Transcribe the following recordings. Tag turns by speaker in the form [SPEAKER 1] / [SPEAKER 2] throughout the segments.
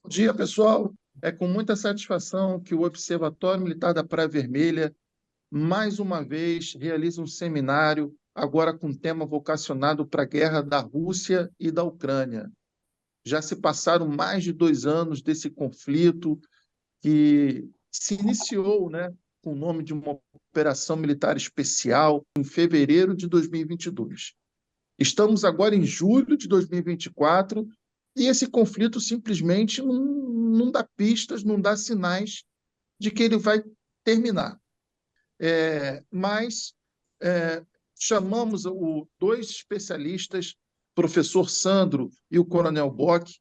[SPEAKER 1] Bom dia, pessoal. É com muita satisfação que o Observatório Militar da Praia Vermelha, mais uma vez, realiza um seminário, agora com tema vocacionado para a guerra da Rússia e da Ucrânia. Já se passaram mais de 2 anos desse conflito que se iniciou, né, com o nome de uma operação militar especial em fevereiro de 2022. Estamos agora em julho de 2024 e esse conflito simplesmente não dá pistas, não dá sinais de que ele vai terminar. Mas chamamos dois especialistas, o professor Sandro e o coronel Bock,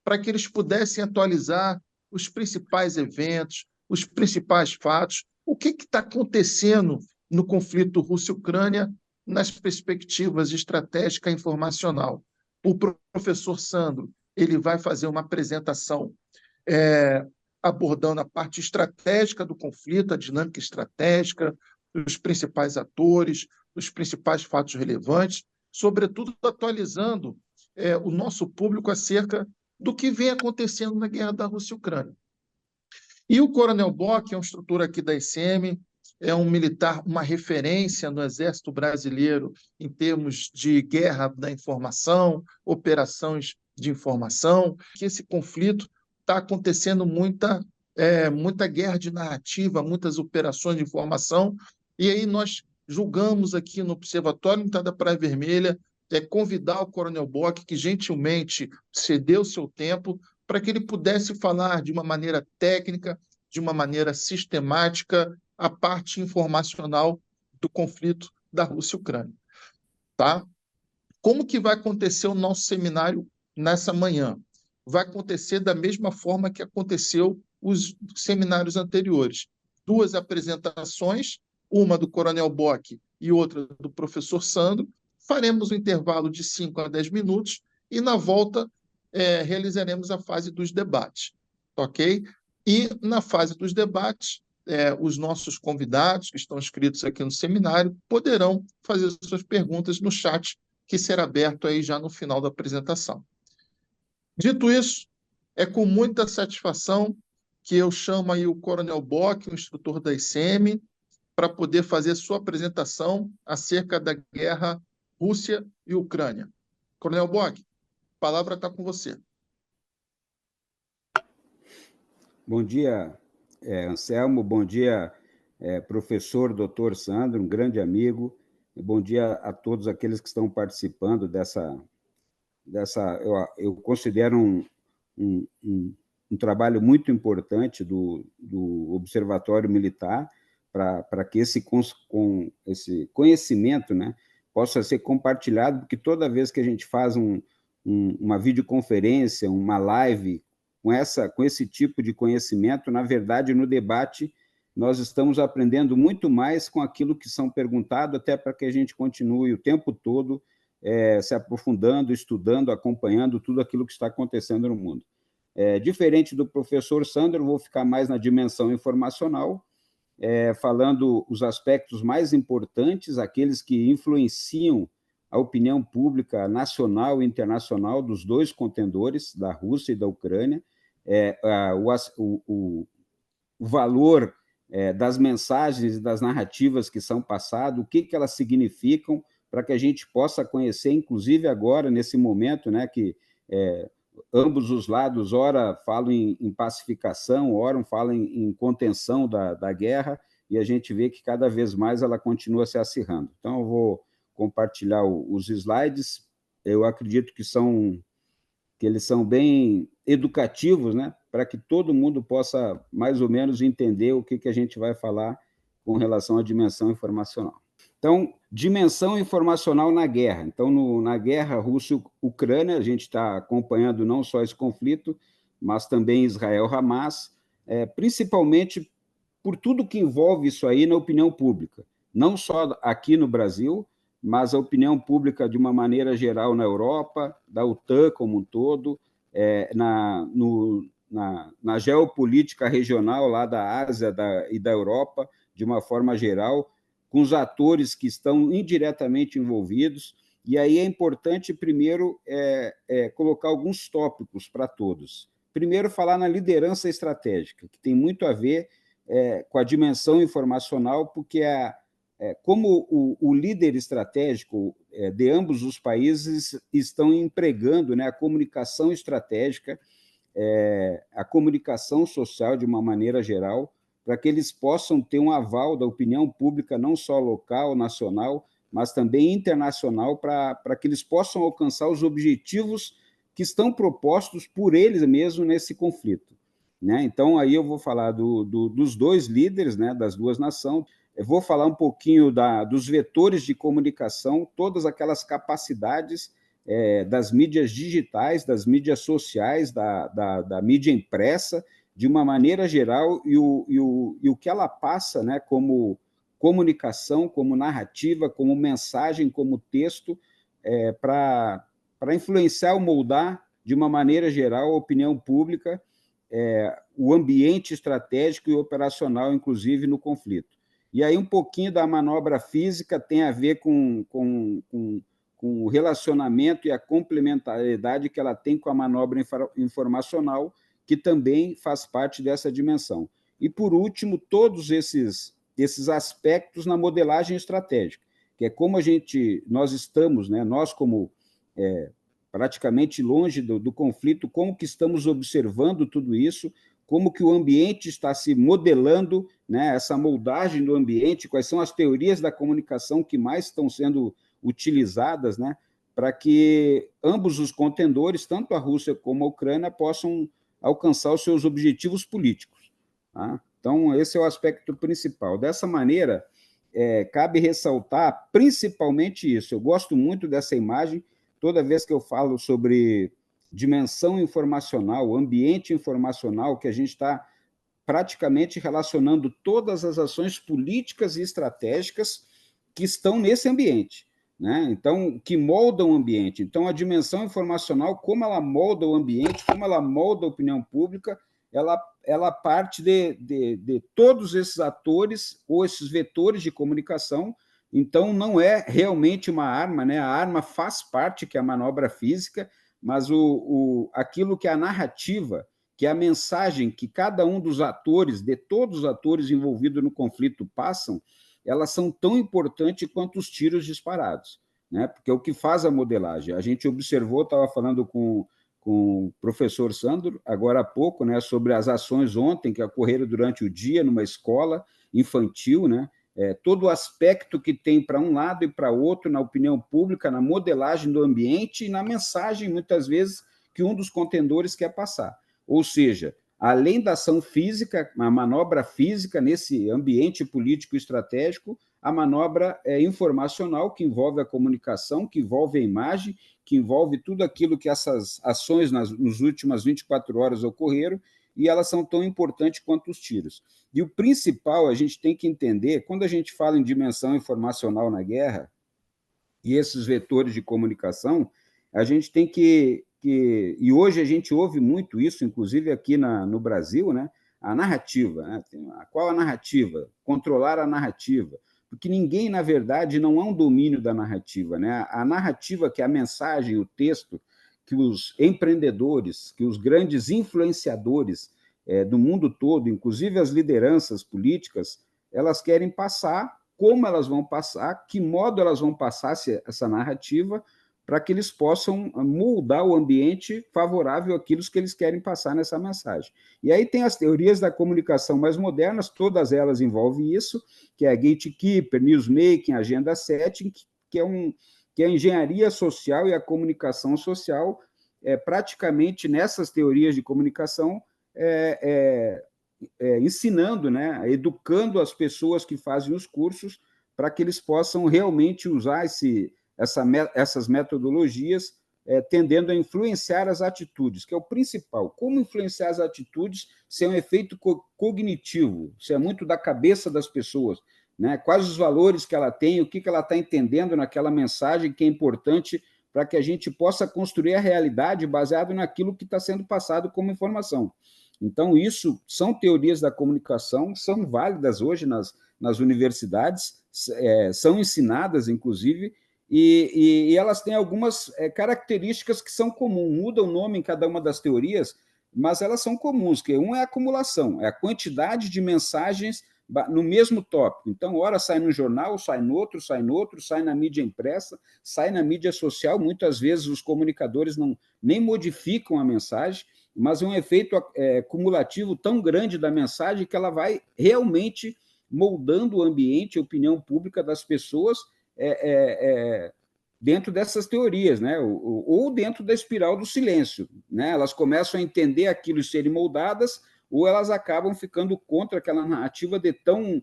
[SPEAKER 1] para que eles pudessem atualizar os principais eventos, os principais fatos, o que está acontecendo no conflito Rússia-Ucrânia nas perspectivas estratégica e informacional. O professor Sandro ele vai fazer uma apresentação abordando a parte estratégica do conflito, a dinâmica estratégica, os principais atores, os principais fatos relevantes, sobretudo atualizando o nosso público acerca do que vem acontecendo na guerra da Rússia e Ucrânia. E o coronel Bock é um instrutor aqui da ICM, é um militar, uma referência no Exército Brasileiro em termos de guerra da informação, operações de informação, que esse conflito está acontecendo muita guerra de narrativa, muitas operações de informação, e aí nós julgamos aqui no Observatório Militar da Praia Vermelha convidar o coronel Bock, que gentilmente cedeu seu tempo, para que ele pudesse falar de uma maneira técnica, de uma maneira sistemática, a parte informacional do conflito da Rússia e Ucrânia. Tá? Como que vai acontecer o nosso seminário nessa manhã? Vai acontecer da mesma forma que aconteceu os seminários anteriores. 2 apresentações, uma do coronel Bock e outra do professor Sandro. Faremos um intervalo de 5 a 10 minutos e, na volta, realizaremos a fase dos debates. Ok? E, na fase dos debates, os nossos convidados, que estão inscritos aqui no seminário, poderão fazer suas perguntas no chat, que será aberto aí já no final da apresentação. Dito isso, é com muita satisfação que eu chamo aí o coronel Bock, o instrutor da ICM, para poder fazer sua apresentação acerca da guerra Rússia e Ucrânia. Coronel Bock, a palavra está com você.
[SPEAKER 2] Bom dia, Anselmo. Bom dia, professor doutor Sandro, um grande amigo. Bom dia a todos aqueles que estão participando dessa eu considero um trabalho muito importante do Observatório Militar para que esse conhecimento, né, possa ser compartilhado, porque toda vez que a gente faz uma videoconferência, uma live com esse tipo de conhecimento, na verdade, no debate, nós estamos aprendendo muito mais com aquilo que são perguntado, até para que a gente continue o tempo todo se aprofundando, estudando, acompanhando tudo aquilo que está acontecendo no mundo. Diferente do professor Sandro, eu vou ficar mais na dimensão informacional, falando os aspectos mais importantes, aqueles que influenciam a opinião pública nacional e internacional dos dois contendores, da Rússia e da Ucrânia, o valor das mensagens e das narrativas que são passadas, o que elas significam, para que a gente possa conhecer, inclusive agora, nesse momento, né, que ambos os lados, ora falam em pacificação, ora falam em contenção da guerra, e a gente vê que cada vez mais ela continua se acirrando. Então, eu vou compartilhar os slides. Eu acredito que eles são bem educativos, né, para que todo mundo possa, mais ou menos, entender o que a gente vai falar com relação à dimensão informacional. Então, dimensão informacional na guerra. Então, na guerra Rússia-Ucrânia, a gente está acompanhando não só esse conflito, mas também Israel-Hamas, principalmente por tudo que envolve isso aí na opinião pública. Não só aqui no Brasil, mas a opinião pública de uma maneira geral na Europa, da OTAN como um todo, na geopolítica regional lá da Ásia e da Europa, de uma forma geral, com os atores que estão indiretamente envolvidos, e aí é importante, primeiro, colocar alguns tópicos para todos. primeiro falar na liderança estratégica, que tem muito a ver com a dimensão informacional, porque como o líder estratégico de ambos os países estão empregando, né, a comunicação estratégica, a comunicação social de uma maneira geral, para que eles possam ter um aval da opinião pública, não só local, nacional, mas também internacional, para que eles possam alcançar os objetivos que estão propostos por eles mesmos nesse conflito. Né? Então, aí eu vou falar dos dois líderes, né, das duas nações, eu vou falar um pouquinho dos vetores de comunicação, todas aquelas capacidades das mídias digitais, das mídias sociais, da mídia impressa, de uma maneira geral, e o que ela passa, né, como comunicação, como narrativa, como mensagem, como texto, para influenciar ou moldar, de uma maneira geral, a opinião pública, o ambiente estratégico e operacional, inclusive, no conflito. E aí um pouquinho da manobra física tem a ver com o relacionamento e a complementariedade que ela tem com a manobra informacional, que também faz parte dessa dimensão. E, por último, todos esses aspectos na modelagem estratégica, que é como nós estamos, né, nós como praticamente longe do conflito, como que estamos observando tudo isso, como que o ambiente está se modelando, né, essa moldagem do ambiente, quais são as teorias da comunicação que mais estão sendo utilizadas, né, para que ambos os contendores, tanto a Rússia como a Ucrânia, possam alcançar os seus objetivos políticos. Tá? Então, esse é o aspecto principal. Dessa maneira, cabe ressaltar principalmente isso. Eu gosto muito dessa imagem, toda vez que eu falo sobre dimensão informacional, ambiente informacional, que a gente está praticamente relacionando todas as ações políticas e estratégicas que estão nesse ambiente, né? Então, que moldam o ambiente. Então, a dimensão informacional, como ela molda o ambiente, como ela molda a opinião pública, ela parte de todos esses atores ou esses vetores de comunicação. Então, não é realmente uma arma, né? A arma faz parte, que é a manobra física, mas aquilo que é a narrativa, que é a mensagem que cada um dos atores, de todos os atores envolvidos no conflito passam, elas são tão importantes quanto os tiros disparados, né? Porque é o que faz a modelagem. A gente observou, estava falando com o professor Sandro, agora há pouco, né, sobre as ações ontem que ocorreram durante o dia numa escola infantil, né? Todo o aspecto que tem para um lado e para outro na opinião pública, na modelagem do ambiente e na mensagem, muitas vezes, que um dos contendores quer passar. Ou seja, além da ação física, a manobra física nesse ambiente político estratégico, a manobra informacional, que envolve a comunicação, que envolve a imagem, que envolve tudo aquilo que essas ações nas últimas 24 horas ocorreram, e elas são tão importantes quanto os tiros. E o principal, a gente tem que entender, quando a gente fala em dimensão informacional na guerra, e esses vetores de comunicação, a gente tem e hoje a gente ouve muito isso, inclusive aqui no Brasil, né? A narrativa, né? Qual a narrativa? Controlar a narrativa. Porque ninguém, na verdade, não há um domínio da narrativa, né? A narrativa, que é a mensagem, o texto, que os empreendedores, que os grandes influenciadores do mundo todo, inclusive as lideranças políticas, elas querem passar, como elas vão passar, que modo elas vão passar essa narrativa, para que eles possam moldar o ambiente favorável àquilo que eles querem passar nessa mensagem. E aí tem as teorias da comunicação mais modernas, todas elas envolvem isso, que é a gatekeeper, newsmaking, agenda setting, que é a engenharia social e a comunicação social, praticamente nessas teorias de comunicação, ensinando, né, educando as pessoas que fazem os cursos para que eles possam realmente usar essas metodologias, tendendo a influenciar as atitudes, que é o principal. Como influenciar as atitudes se é um efeito cognitivo, se é muito da cabeça das pessoas, né? Quais os valores que ela tem, o que ela está entendendo naquela mensagem que é importante para que a gente possa construir a realidade baseado naquilo que está sendo passado como informação. Então, isso são teorias da comunicação, são válidas hoje nas universidades, são ensinadas, inclusive, e elas têm algumas características que são comuns. Muda o nome em cada uma das teorias, mas elas são comuns, que um é a acumulação, é a quantidade de mensagens no mesmo tópico. Então, ora sai no jornal, sai no outro, sai na mídia impressa, sai na mídia social. Muitas vezes os comunicadores nem modificam a mensagem, mas é um efeito cumulativo tão grande da mensagem que ela vai realmente moldando o ambiente, a opinião pública das pessoas dentro dessas teorias, né? Ou dentro da espiral do silêncio, né? Elas começam a entender aquilo e serem moldadas, ou elas acabam ficando contra aquela narrativa de tão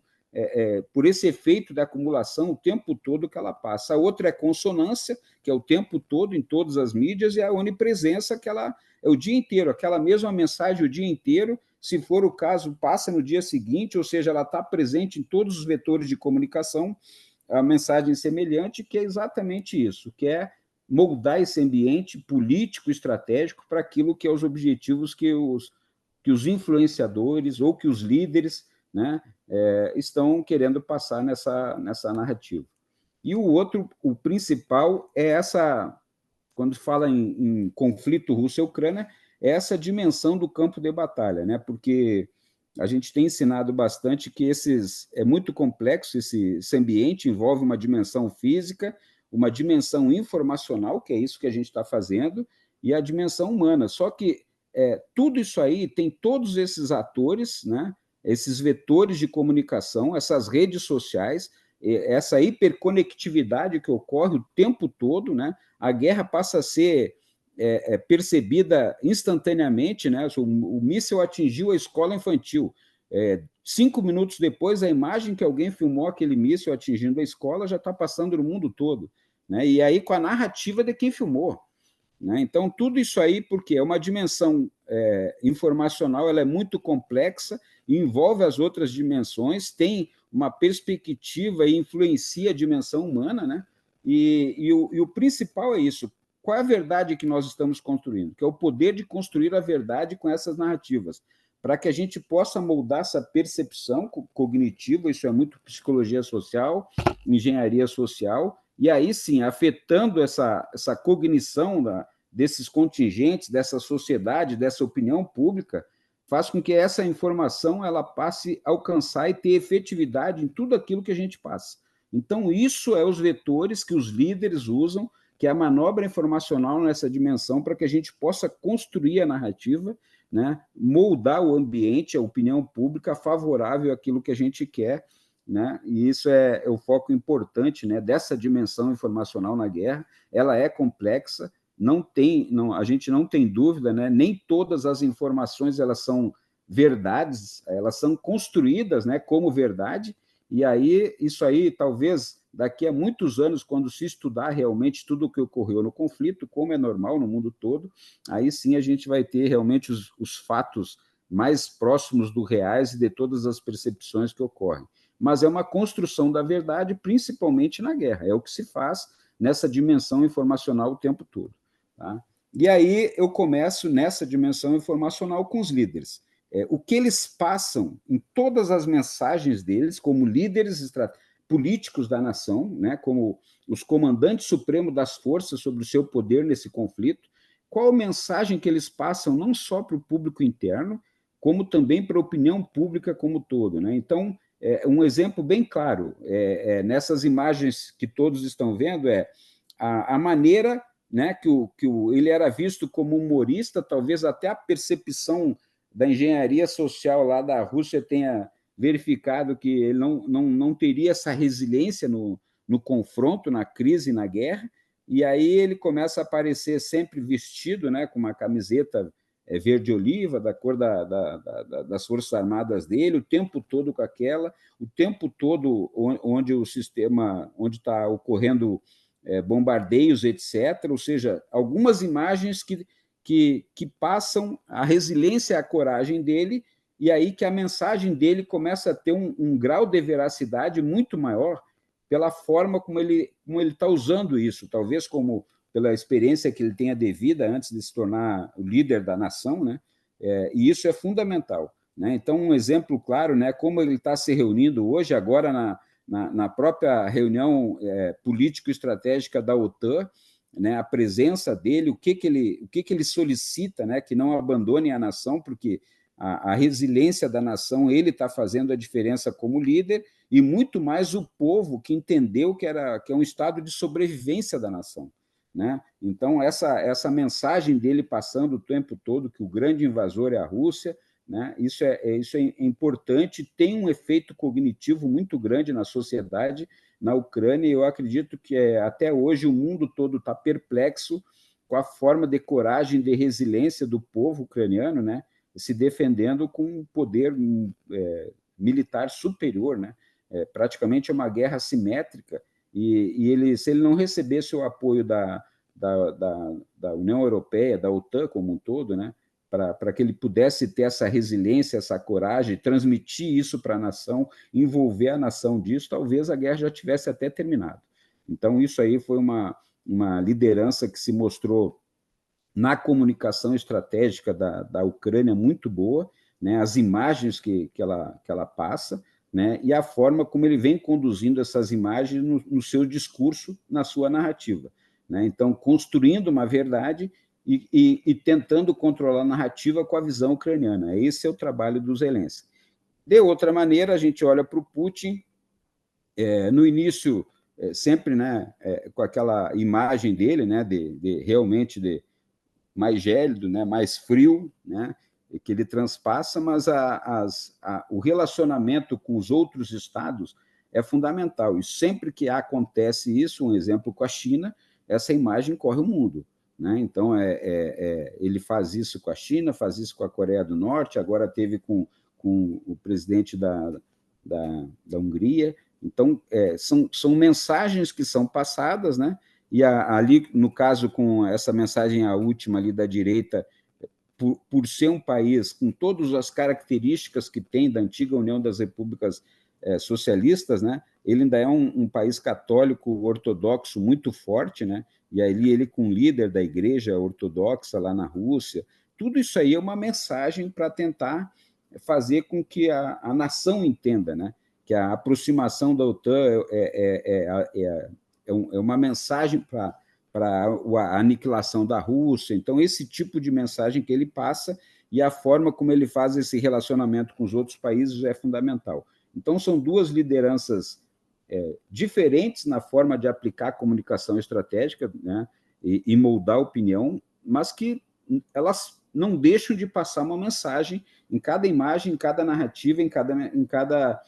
[SPEAKER 2] por esse efeito da acumulação o tempo todo que ela passa. A outra é consonância, que é o tempo todo em todas as mídias, e a onipresença, que ela é o dia inteiro, aquela mesma mensagem o dia inteiro, se for o caso, passa no dia seguinte, ou seja, ela está presente em todos os vetores de comunicação, a mensagem semelhante, que é exatamente isso, que é moldar esse ambiente político, estratégico, para aquilo que é os objetivos que os influenciadores ou que os líderes, né, estão querendo passar nessa narrativa. E o principal é essa, quando fala em conflito Rússia-Ucrânia, é essa dimensão do campo de batalha, né? Porque a gente tem ensinado bastante que é muito complexo esse ambiente, envolve uma dimensão física, uma dimensão informacional, que é isso que a gente está fazendo, e a dimensão humana. Só que tudo isso aí tem todos esses atores, né? Esses vetores de comunicação, essas redes sociais, essa hiperconectividade que ocorre o tempo todo, né? A guerra passa a ser percebida instantaneamente, né? O míssil atingiu a escola infantil. 5 minutos depois, a imagem que alguém filmou aquele míssil atingindo a escola já está passando no mundo todo, né? E aí com a narrativa de quem filmou, né? Então, tudo isso aí, porque é uma dimensão informacional, ela é muito complexa, envolve as outras dimensões, tem uma perspectiva e influencia a dimensão humana, né? E o principal é isso. Qual é a verdade que nós estamos construindo? Que é o poder de construir a verdade com essas narrativas, para que a gente possa moldar essa percepção cognitiva, isso é muito psicologia social, engenharia social, e aí sim, afetando essa cognição desses contingentes, dessa sociedade, dessa opinião pública, faz com que essa informação ela passe a alcançar e ter efetividade em tudo aquilo que a gente passa. Então, isso é os vetores que os líderes usam, que é a manobra informacional nessa dimensão, para que a gente possa construir a narrativa, né, moldar o ambiente, a opinião pública favorável àquilo que a gente quer, né? E isso é o foco importante, né, dessa dimensão informacional na guerra. Ela é complexa, a gente não tem dúvida, né? Nem todas as informações elas são verdades, elas são construídas, né, como verdade, e aí isso aí talvez daqui a muitos anos, quando se estudar realmente tudo o que ocorreu no conflito, como é normal no mundo todo, aí sim a gente vai ter realmente os fatos mais próximos do reais e de todas as percepções que ocorrem. Mas é uma construção da verdade, principalmente na guerra, é o que se faz nessa dimensão informacional o tempo todo. Tá? E aí eu começo nessa dimensão informacional com os líderes. O que eles passam em todas as mensagens deles, como líderes políticos da nação, né, como os comandantes supremos das forças sobre o seu poder nesse conflito, qual a mensagem que eles passam não só para o público interno, como também para a opinião pública como um todo. Né? Então, um exemplo bem claro, nessas imagens que todos estão vendo, a maneira, né, que ele era visto como humorista, talvez até a percepção da engenharia social lá da Rússia tenha verificado que ele não teria essa resiliência no confronto, na crise, na guerra, e aí ele começa a aparecer sempre vestido, né, com uma camiseta verde-oliva, da cor das Forças Armadas dele, o tempo todo com aquela, o tempo todo onde o sistema, onde está ocorrendo bombardeios, etc. Ou seja, algumas imagens que passam a resiliência e a coragem dele, e aí que a mensagem dele começa a ter um grau de veracidade muito maior pela forma como ele está usando isso, talvez como pela experiência que ele tenha de vida antes de se tornar o líder da nação, né? E isso é fundamental. Né? Então, um exemplo claro, né, como ele está se reunindo hoje, agora na própria reunião político-estratégica da OTAN, né, a presença dele, o que ele solicita, né, que não abandone a nação, porque a resiliência da nação, ele está fazendo a diferença como líder, e muito mais o povo que entendeu que é um estado de sobrevivência da nação. Né? Então, essa mensagem dele passando o tempo todo, que o grande invasor é a Rússia, né? Isso é importante, tem um efeito cognitivo muito grande na sociedade, na Ucrânia, e eu acredito que até hoje o mundo todo está perplexo com a forma de coragem, de resiliência do povo ucraniano, né? Se defendendo com um poder militar superior, né? Praticamente é uma guerra assimétrica, e se ele não recebesse o apoio da União Europeia, da OTAN como um todo, né? Para que ele pudesse ter essa resiliência, essa coragem, transmitir isso para a nação, envolver a nação disso, talvez a guerra já tivesse até terminado. Então, isso aí foi uma liderança que se mostrou na comunicação estratégica da Ucrânia muito boa, né? As imagens que ela passa, né? E a forma como ele vem conduzindo essas imagens no seu discurso, na sua narrativa. Né? Então, construindo uma verdade e tentando controlar a narrativa com a visão ucraniana. Esse é o trabalho do Zelensky. De outra maneira, a gente olha para o Putin, no início, sempre, né, com aquela imagem dele, né, realmente mais gélido, né, mais frio, né, que ele transpassa, mas o relacionamento com os outros estados é fundamental. E sempre que acontece isso, um exemplo com a China, essa imagem corre o mundo. Né? Então, ele faz isso com a China, faz isso com a Coreia do Norte, agora teve com o presidente da Hungria. Então, são mensagens que são passadas, né? E ali, no caso, com essa mensagem, a última ali da direita, por ser um país com todas as características que tem da antiga União das Repúblicas Socialistas, né? Ele ainda é um país católico ortodoxo muito forte, né? E ali ele com o líder da igreja ortodoxa lá na Rússia. Tudo isso aí é uma mensagem para tentar fazer com que a nação entenda, né? Que a aproximação da OTAN é uma mensagem para a aniquilação da Rússia. Então, esse tipo de mensagem que ele passa e a forma como ele faz esse relacionamento com os outros países é fundamental. Então, são duas lideranças diferentes na forma de aplicar a comunicação estratégica, né, e moldar a opinião, mas que elas não deixam de passar uma mensagem em cada imagem, em cada narrativa, em cada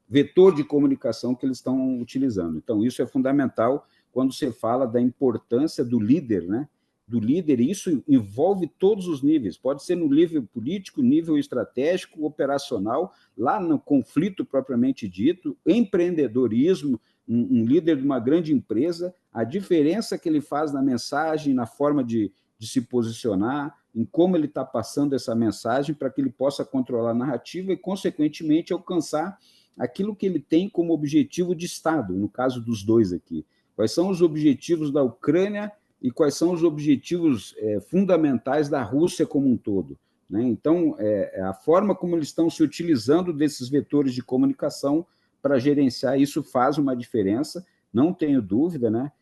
[SPEAKER 2] vetor de comunicação que eles estão utilizando. Então, isso é fundamental quando você fala da importância do líder, né? Do líder, e isso envolve todos os níveis, pode ser no nível político, nível estratégico, operacional, lá no conflito propriamente dito, empreendedorismo, um líder de uma grande empresa, a diferença que ele faz na mensagem, na forma de se posicionar, em como ele está passando essa mensagem para que ele possa controlar a narrativa e, consequentemente, alcançar aquilo que ele tem como objetivo de Estado, no caso dos dois aqui. Quais são os objetivos da Ucrânia e quais são os objetivos fundamentais da Rússia como um todo. Né? Então, a forma como eles estão se utilizando desses vetores de comunicação para gerenciar isso faz uma diferença, não tenho dúvida, né?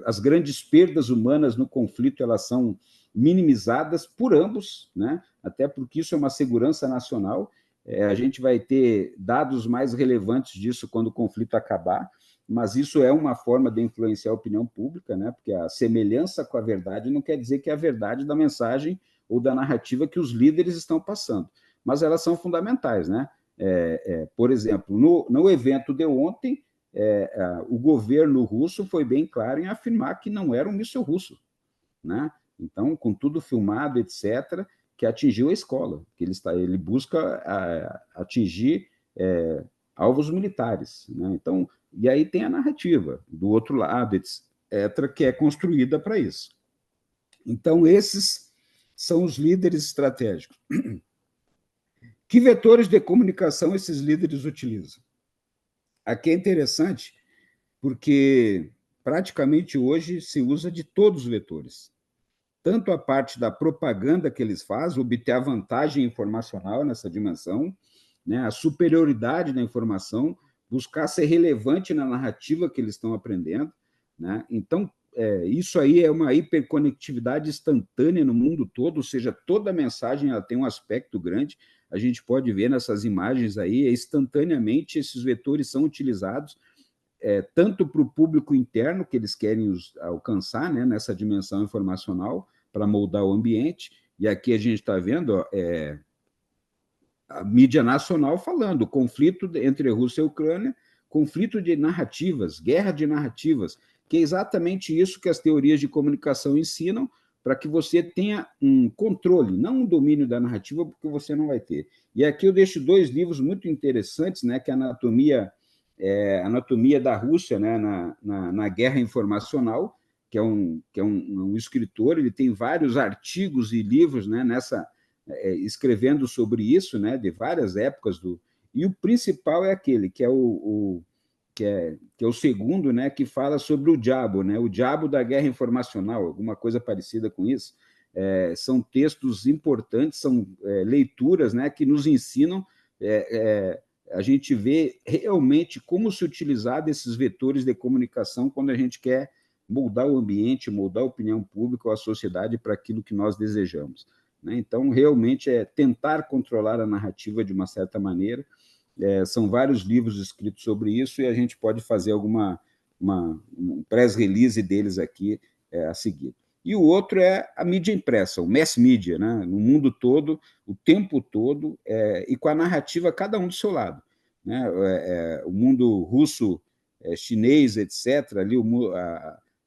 [SPEAKER 2] As grandes perdas humanas no conflito elas são minimizadas por ambos, né? Até porque isso é uma segurança nacional. A gente vai ter dados mais relevantes disso quando o conflito acabar, mas isso é uma forma de influenciar a opinião pública, né? Porque a semelhança com a verdade não quer dizer que é a verdade da mensagem ou da narrativa que os líderes estão passando, mas elas são fundamentais, né? Por exemplo, no evento de ontem, o governo russo foi bem claro em afirmar que não era um míssil russo, né? Então, com tudo filmado, etc., que atingiu a escola, que ele busca atingir alvos militares, né? Então, e aí tem a narrativa do outro lado, etc., que é construída para isso. Então, esses são os líderes estratégicos. Que vetores de comunicação esses líderes utilizam? Aqui é interessante, porque praticamente hoje se usa de todos os vetores. Tanto a parte da propaganda que eles fazem, obter a vantagem informacional nessa dimensão, né, a superioridade da informação, buscar ser relevante na narrativa que eles estão aprendendo, né? Então, isso aí é uma hiperconectividade instantânea no mundo todo, ou seja, toda mensagem ela tem um aspecto grande, a gente pode ver nessas imagens aí, instantaneamente esses vetores são utilizados, tanto para o público interno, que eles querem alcançar, né, nessa dimensão informacional, para moldar o ambiente, e aqui a gente está vendo a mídia nacional falando, conflito entre a Rússia e a Ucrânia, conflito de narrativas, guerra de narrativas, que é exatamente isso que as teorias de comunicação ensinam, para que você tenha um controle, não um domínio da narrativa, porque você não vai ter. E aqui eu deixo 2 livros muito interessantes, né, que é Anatomia da Rússia, né, na Guerra Informacional, que é um escritor, ele tem vários artigos e livros, né, escrevendo sobre isso, né, de várias épocas e o principal é aquele que é o segundo, né, que fala sobre o diabo, né, o diabo da guerra informacional, alguma coisa parecida com isso. São textos importantes, são leituras, né, que nos ensinam a gente vê realmente como se utilizar desses vetores de comunicação quando a gente quer moldar o ambiente, moldar a opinião pública ou a sociedade para aquilo que nós desejamos, né? Então, realmente, tentar controlar a narrativa de uma certa maneira. São vários livros escritos sobre isso e a gente pode fazer um press release deles aqui a seguir. E o outro é a mídia impressa, o mass media, né? No mundo todo, o tempo todo, e com a narrativa cada um do seu lado, né? O mundo russo, chinês, etc., ali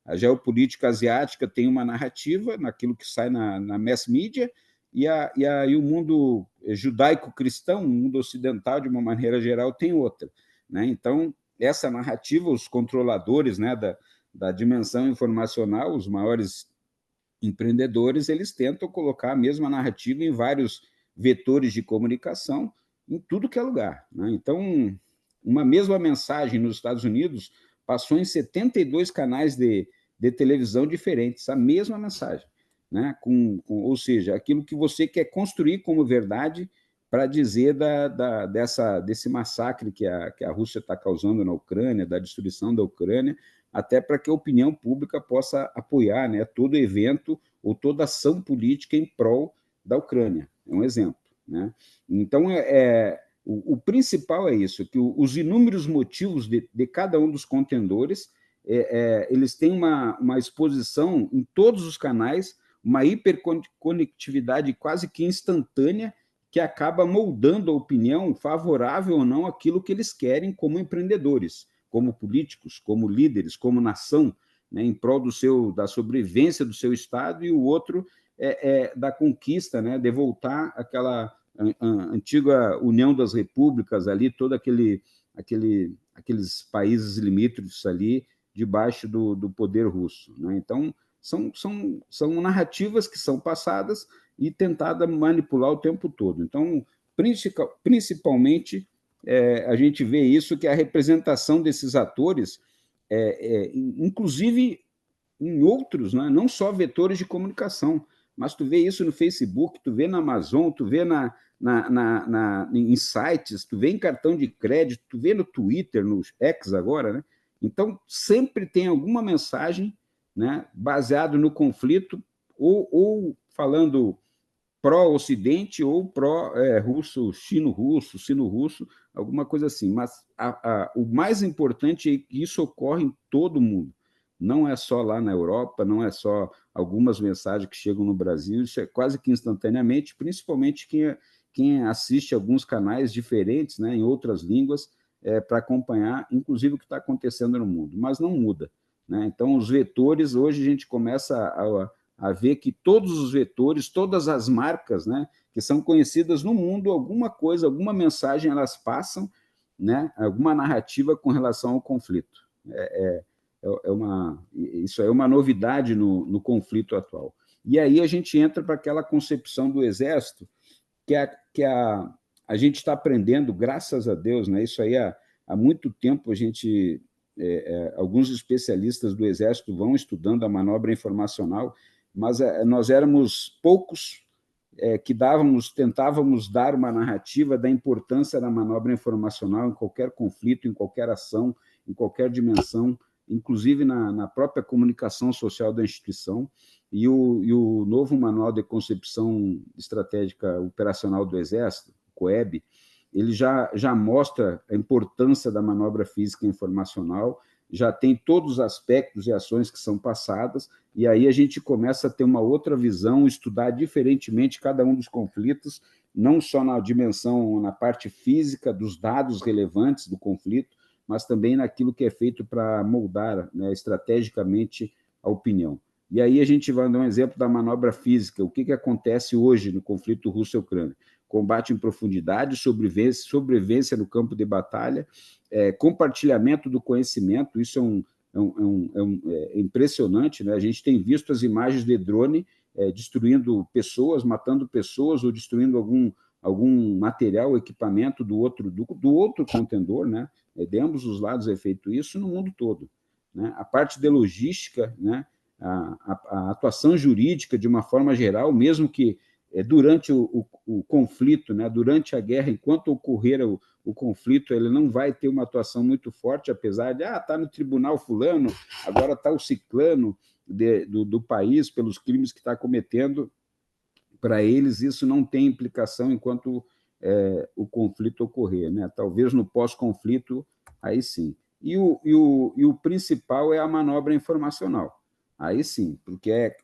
[SPEAKER 2] a geopolítica asiática tem uma narrativa naquilo que sai na mass media, e o mundo judaico-cristão, o mundo ocidental, de uma maneira geral, tem outra, né? Então, essa narrativa, os controladores, né, da dimensão informacional, os maiores empreendedores, eles tentam colocar a mesma narrativa em vários vetores de comunicação, em tudo que é lugar, né? Então, uma mesma mensagem nos Estados Unidos passou em 72 canais de televisão diferentes, a mesma mensagem, né? Ou seja, aquilo que você quer construir como verdade para dizer desse massacre que a Rússia está causando na Ucrânia, da destruição da Ucrânia, até para que a opinião pública possa apoiar, né, todo evento ou toda ação política em prol da Ucrânia. É um exemplo, né? Então, o principal é isso, que os inúmeros motivos de cada um dos contendores, eles têm uma exposição em todos os canais, uma hiperconectividade quase que instantânea, que acaba moldando a opinião favorável ou não àquilo que eles querem como empreendedores, como políticos, como líderes, como nação, né, em prol da sobrevivência do seu Estado, e o outro da conquista, né, de voltar àquela antiga União das Repúblicas, ali, todo aqueles países limítrofes ali, debaixo do poder russo, né? Então, são narrativas que são passadas e tentadas manipular o tempo todo. Então, principalmente, a gente vê isso, que a representação desses atores, inclusive em outros, né? Não só vetores de comunicação, mas tu vê isso no Facebook, tu vê na Amazon, tu vê em sites, tu vê em cartão de crédito, tu vê no Twitter, no X agora, né? Então, sempre tem alguma mensagem, né, baseado no conflito, ou falando pró-Ocidente ou pró-russo, sino-russo, alguma coisa assim. Mas o mais importante é que isso ocorre em todo o mundo. Não é só lá na Europa, não é só algumas mensagens que chegam no Brasil, isso é quase que instantaneamente, principalmente quem assiste alguns canais diferentes, né, em outras línguas, para acompanhar, inclusive, o que está acontecendo no mundo. Mas não muda, né? Então, os vetores, hoje a gente começa a ver que todos os vetores, todas as marcas, né, que são conhecidas no mundo, alguma coisa, alguma mensagem elas passam, né, alguma narrativa com relação ao conflito. Isso é uma novidade no conflito atual. E aí a gente entra para aquela concepção do Exército que a gente está aprendendo, graças a Deus, né? Isso aí há muito tempo alguns especialistas do Exército vão estudando a manobra informacional, mas nós éramos poucos que tentávamos dar uma narrativa da importância da manobra informacional em qualquer conflito, em qualquer ação, em qualquer dimensão, inclusive na própria comunicação social da instituição, e o novo Manual de Concepção Estratégica Operacional do Exército, COEB, ele já mostra a importância da manobra física informacional, já tem todos os aspectos e ações que são passadas, e aí a gente começa a ter uma outra visão, estudar diferentemente cada um dos conflitos, não só na dimensão, na parte física dos dados relevantes do conflito, mas também naquilo que é feito para moldar, né, estrategicamente a opinião. E aí a gente vai dar um exemplo da manobra física. O que acontece hoje no conflito Rússia-Ucrânia? Combate em profundidade, sobrevivência no campo de batalha, compartilhamento do conhecimento. Isso é impressionante, né? A gente tem visto as imagens de drone destruindo pessoas, matando pessoas ou destruindo algum material, equipamento do outro contendor, né? De ambos os lados é feito isso no mundo todo, né? A parte de logística, né? A atuação jurídica, de uma forma geral, mesmo que durante o conflito, né? Durante a guerra, enquanto ocorrer o conflito, ele não vai ter uma atuação muito forte, apesar de está no tribunal fulano, agora está o ciclano do país pelos crimes que está cometendo. Para eles, isso não tem implicação enquanto o conflito ocorrer, né? Talvez no pós-conflito, aí sim. E o principal é a manobra informacional. Aí sim, porque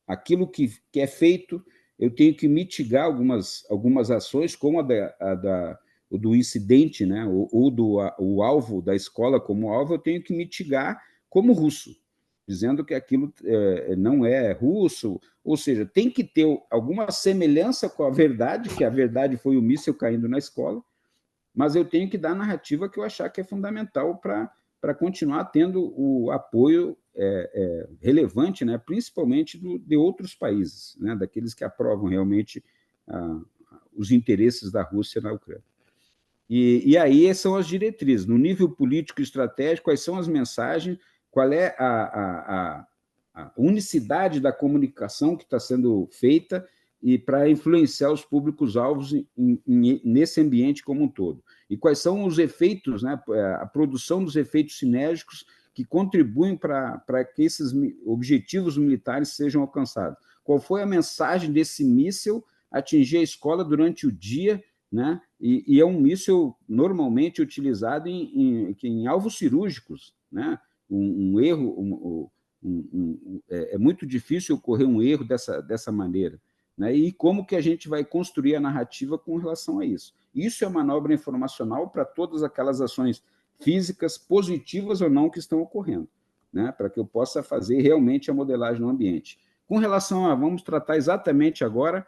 [SPEAKER 2] aquilo que é feito, eu tenho que mitigar algumas ações, como o do incidente, né? O alvo da escola como alvo, eu tenho que mitigar como russo, dizendo que aquilo não é russo, ou seja, tem que ter alguma semelhança com a verdade, que a verdade foi o míssil caindo na escola, mas eu tenho que dar a narrativa que eu achar que é fundamental para continuar tendo o apoio relevante, né, principalmente de outros países, né, daqueles que aprovam realmente os interesses da Rússia na Ucrânia. E aí são as diretrizes. No nível político e estratégico, quais são as mensagens, qual é a unicidade da comunicação que está sendo feita e para influenciar os públicos-alvos nesse ambiente como um todo. E quais são os efeitos, né, a produção dos efeitos sinérgicos que contribuem para que esses objetivos militares sejam alcançados. Qual foi a mensagem desse míssil atingir a escola durante o dia, né? E é um míssil normalmente utilizado em alvos cirúrgicos, né? Um erro, é muito difícil ocorrer um erro dessa maneira, né? E como que a gente vai construir a narrativa com relação a isso? Isso é manobra informacional para todas aquelas ações físicas, positivas ou não, que estão ocorrendo, né? Para que eu possa fazer realmente a modelagem no ambiente. Com relação vamos tratar exatamente agora,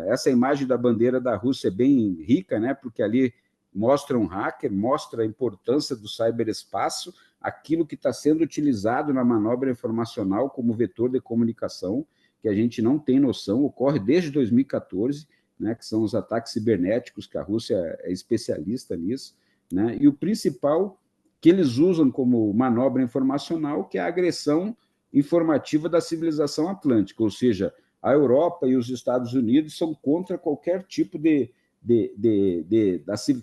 [SPEAKER 2] essa imagem da bandeira da Rússia é bem rica, né? Porque ali mostra um hacker, mostra a importância do ciberespaço, aquilo que está sendo utilizado na manobra informacional como vetor de comunicação, que a gente não tem noção, ocorre desde 2014, né, que são os ataques cibernéticos, que a Rússia é especialista nisso, né, e o principal que eles usam como manobra informacional, que é a agressão informativa da civilização atlântica, ou seja, a Europa e os Estados Unidos são contra qualquer tipo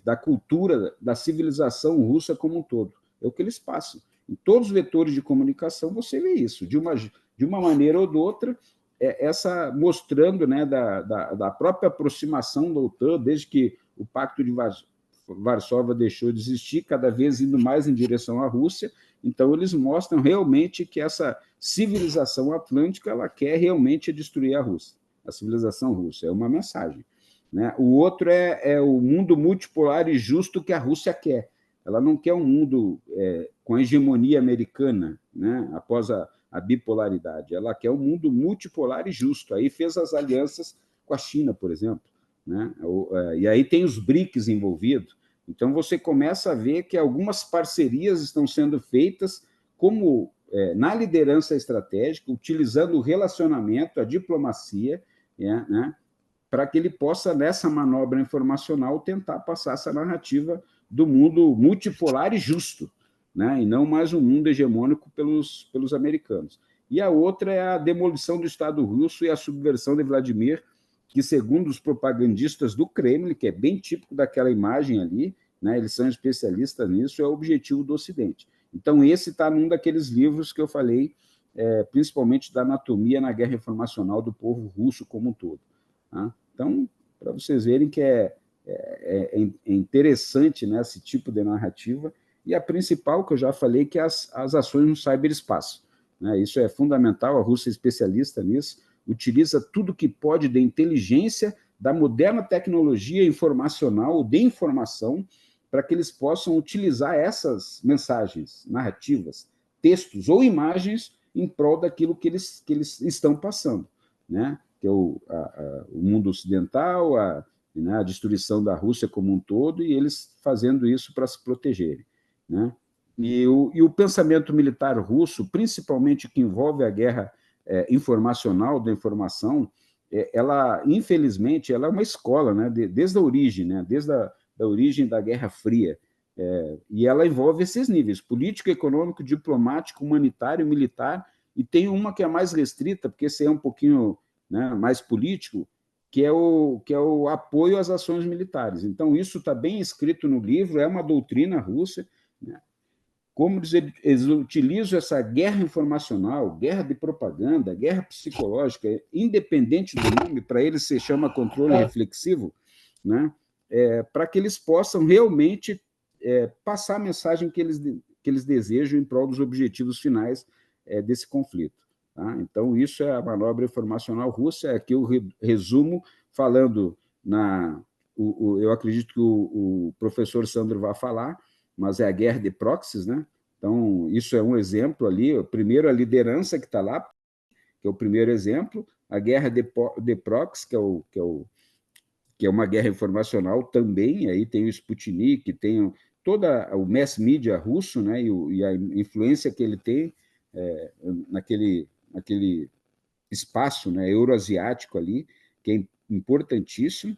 [SPEAKER 2] da cultura, da civilização russa como um todo. É o que eles passam. Em todos os vetores de comunicação você vê isso, de uma maneira ou de outra, mostrando, né, da própria aproximação da OTAN, desde que o Pacto de Varsóvia deixou de existir, cada vez indo mais em direção à Rússia. Então, eles mostram realmente que essa civilização atlântica ela quer realmente destruir a Rússia, a civilização russa. É uma mensagem, né? O outro é o mundo multipolar e justo que a Rússia quer. Ela não quer um mundo com a hegemonia americana, né, após a bipolaridade. Ela quer um mundo multipolar e justo. Aí fez as alianças com a China, por exemplo, né? E aí tem os BRICS envolvidos. Então, você começa a ver que algumas parcerias estão sendo feitas como na liderança estratégica, utilizando o relacionamento, a diplomacia, né, para que ele possa, nessa manobra informacional, tentar passar essa narrativa do mundo multipolar e justo, né, e não mais um mundo hegemônico pelos americanos. E a outra é a demolição do Estado russo e a subversão de Vladimir, que, segundo os propagandistas do Kremlin, que é bem típico daquela imagem ali, né, eles são especialistas nisso, é o objetivo do Ocidente. Então, esse está num daqueles livros que eu falei, principalmente da anatomia na guerra informacional do povo russo como um todo. Tá? Então, para vocês verem que é interessante, né, esse tipo de narrativa, e a principal, que eu já falei, que é as ações no cyberespaço. Né? Isso é fundamental, a Rússia é especialista nisso, utiliza tudo que pode de inteligência, da moderna tecnologia informacional, de informação, para que eles possam utilizar essas mensagens narrativas, textos ou imagens em prol daquilo que eles estão passando, né? Que é o mundo ocidental, né, a destruição da Rússia como um todo, e eles fazendo isso para se protegerem. Né? E o pensamento militar russo, principalmente que envolve a guerra informacional, da informação, ela, infelizmente, ela é uma escola, né, desde a origem, né, desde da origem da Guerra Fria, e ela envolve esses níveis, político, econômico, diplomático, humanitário, militar, e tem uma que é mais restrita, porque esse é um pouquinho, né, mais político, que é o apoio às ações militares. Então, isso está bem escrito no livro, é uma doutrina russa, né? Como eles utilizam essa guerra informacional, guerra de propaganda, guerra psicológica, independente do nome, para eles se chama controle reflexivo, né? Para que eles possam realmente passar a mensagem que eles desejam em prol dos objetivos finais desse conflito. Tá? Então, isso é a manobra informacional russa, aqui eu resumo falando eu acredito que o professor Sandro vai falar, mas é a guerra de proxies, né? Então, isso é um exemplo ali, primeiro a liderança que está lá, que é o primeiro exemplo, a guerra de proxies, que é uma guerra informacional também, aí tem o Sputnik, tem toda o mass media russo, né, e a influência que ele tem naquele espaço, né, euroasiático ali, que é importantíssimo.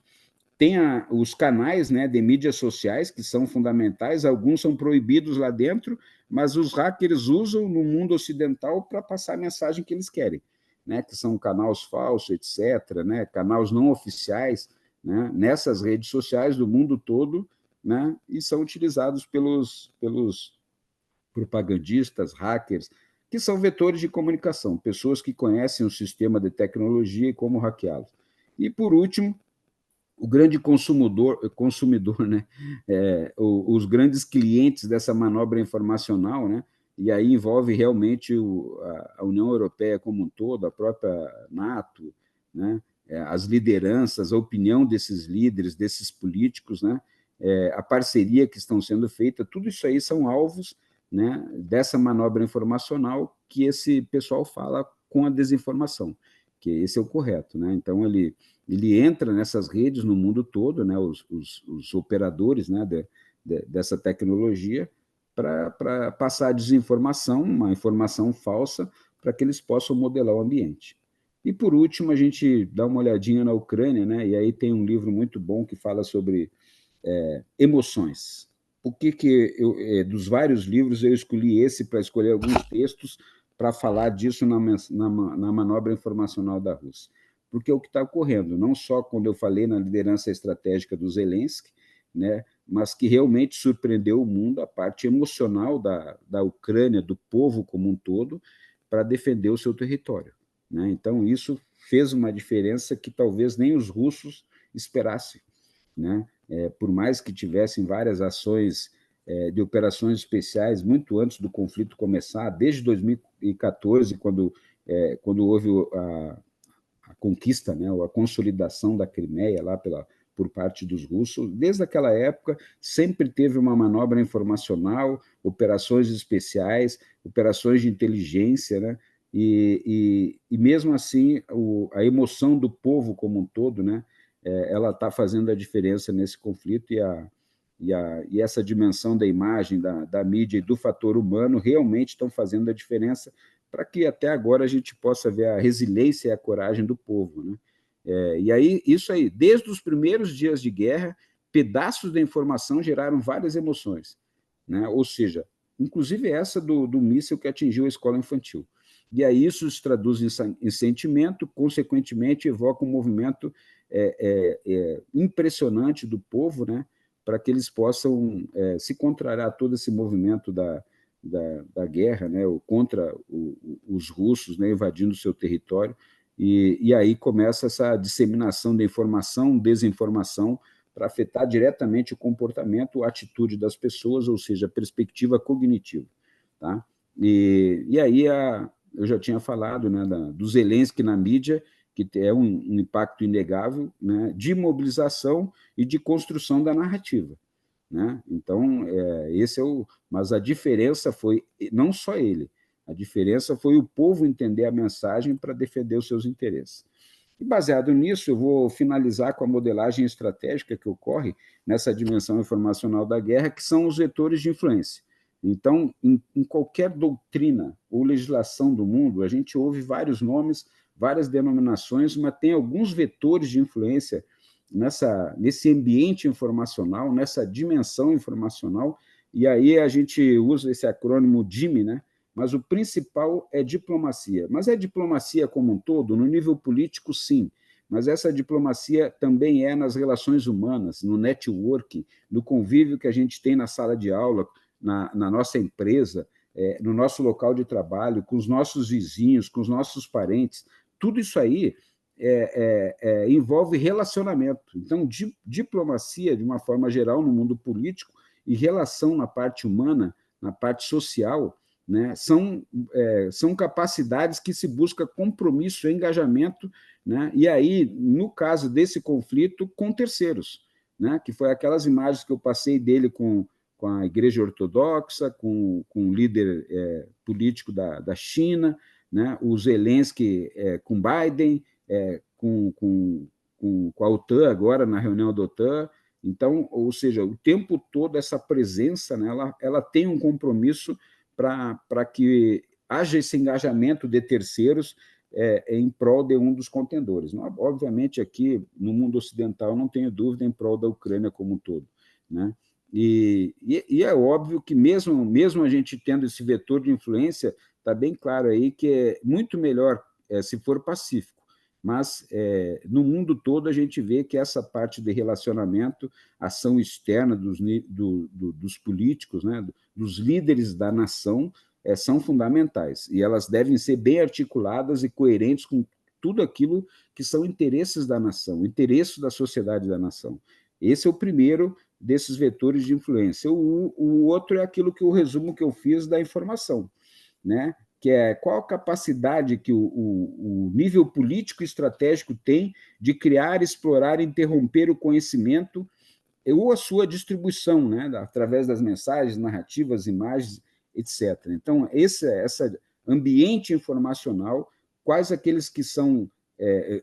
[SPEAKER 2] Tem os canais, né, de mídias sociais, que são fundamentais, alguns são proibidos lá dentro, mas os hackers usam no mundo ocidental para passar a mensagem que eles querem, né, que são canais falsos, etc., né, canais não oficiais, né, nessas redes sociais do mundo todo, né, e são utilizados pelos propagandistas, hackers, que são vetores de comunicação, pessoas que conhecem o sistema de tecnologia e como hackeá-lo. E, por último, o grande consumidor, né? Os grandes clientes dessa manobra informacional, né? E aí envolve realmente a União Europeia como um todo, a própria NATO, né? As lideranças, a opinião desses líderes, desses políticos, né? A parceria que estão sendo feita, tudo isso aí são alvos, né, dessa manobra informacional que esse pessoal fala com a desinformação, que esse é o correto. Né? Então, ele entra nessas redes no mundo todo, né, os operadores, né, dessa tecnologia, para passar a desinformação, uma informação falsa, para que eles possam modelar o ambiente. E, por último, a gente dá uma olhadinha na Ucrânia, né, e aí tem um livro muito bom que fala sobre emoções. Por que dos vários livros, eu escolhi esse para escolher alguns textos para falar disso na manobra informacional da Rússia? Porque é o que está ocorrendo, não só quando eu falei na liderança estratégica do Zelensky, né, mas que realmente surpreendeu o mundo, a parte emocional da Ucrânia, do povo como um todo, para defender o seu território. Né? Então, isso fez uma diferença que talvez nem os russos esperassem. Né? Por mais que tivessem várias ações de operações especiais muito antes do conflito começar, desde 2014, quando houve a conquista, né, ou a consolidação da Crimeia lá por parte dos russos, desde aquela época sempre teve uma manobra informacional, operações especiais, operações de inteligência, né? E mesmo assim a emoção do povo como um todo, né, ela está fazendo a diferença nesse conflito, e essa dimensão da imagem, da mídia e do fator humano realmente estão fazendo a diferença para que até agora a gente possa ver a resiliência e a coragem do povo. Né? E aí, isso aí, desde os primeiros dias de guerra, pedaços da informação geraram várias emoções. Né? Ou seja, inclusive essa do míssil que atingiu a escola infantil. E aí isso se traduz em sentimento, consequentemente evoca um movimento impressionante do povo, né, para que eles possam se contrariar a todo esse movimento da guerra, né, contra os russos, né, invadindo o seu território, e aí começa essa disseminação da informação, desinformação, para afetar diretamente o comportamento, a atitude das pessoas, ou seja, a perspectiva cognitiva. Tá? E aí eu já tinha falado, né, do Zelensky na mídia, que é um impacto inegável, né, de mobilização e de construção da narrativa. Né? Então, esse é o... Mas a diferença foi, não só ele, a diferença foi o povo entender a mensagem para defender os seus interesses. E, baseado nisso, eu vou finalizar com a modelagem estratégica que ocorre nessa dimensão informacional da guerra, que são os vetores de influência. Então, em qualquer doutrina ou legislação do mundo, a gente ouve vários nomes, várias denominações, mas tem alguns vetores de influência nesse ambiente informacional, nessa dimensão informacional, e aí a gente usa esse acrônimo DIME, né? Mas o principal é diplomacia. Mas é diplomacia como um todo? No nível político, sim, mas essa diplomacia também é nas relações humanas, no networking, no convívio que a gente tem na sala de aula, na nossa empresa, no nosso local de trabalho, com os nossos vizinhos, com os nossos parentes. Tudo isso aí envolve relacionamento. Então, diplomacia, de uma forma geral, no mundo político, e relação na parte humana, na parte social, né, são capacidades que se busca compromisso, engajamento, né, e aí, no caso desse conflito, com terceiros, né, que foi aquelas imagens que eu passei dele com a Igreja Ortodoxa, com o líder político da China, né, o Zelensky com Biden, com a OTAN agora, na reunião da OTAN. Então, ou seja, o tempo todo essa presença, né, ela tem um compromisso para que haja esse engajamento de terceiros em prol de um dos contendores. Não, obviamente, aqui no mundo ocidental, não tenho dúvida, em prol da Ucrânia como um todo. Né? E é óbvio que mesmo a gente tendo esse vetor de influência, está bem claro aí que é muito melhor se for pacífico, mas no mundo todo a gente vê que essa parte de relacionamento, ação externa dos políticos, né, dos líderes da nação, são fundamentais, e elas devem ser bem articuladas e coerentes com tudo aquilo que são interesses da nação, interesses da sociedade da nação. Esse é o primeiro desses vetores de influência. O outro é aquilo que o resumo que eu fiz da informação, né? Que é qual a capacidade que o nível político e estratégico tem de criar, explorar, interromper o conhecimento ou a sua distribuição, né, através das mensagens, narrativas, imagens, etc. Então, esse ambiente informacional, quais aqueles que são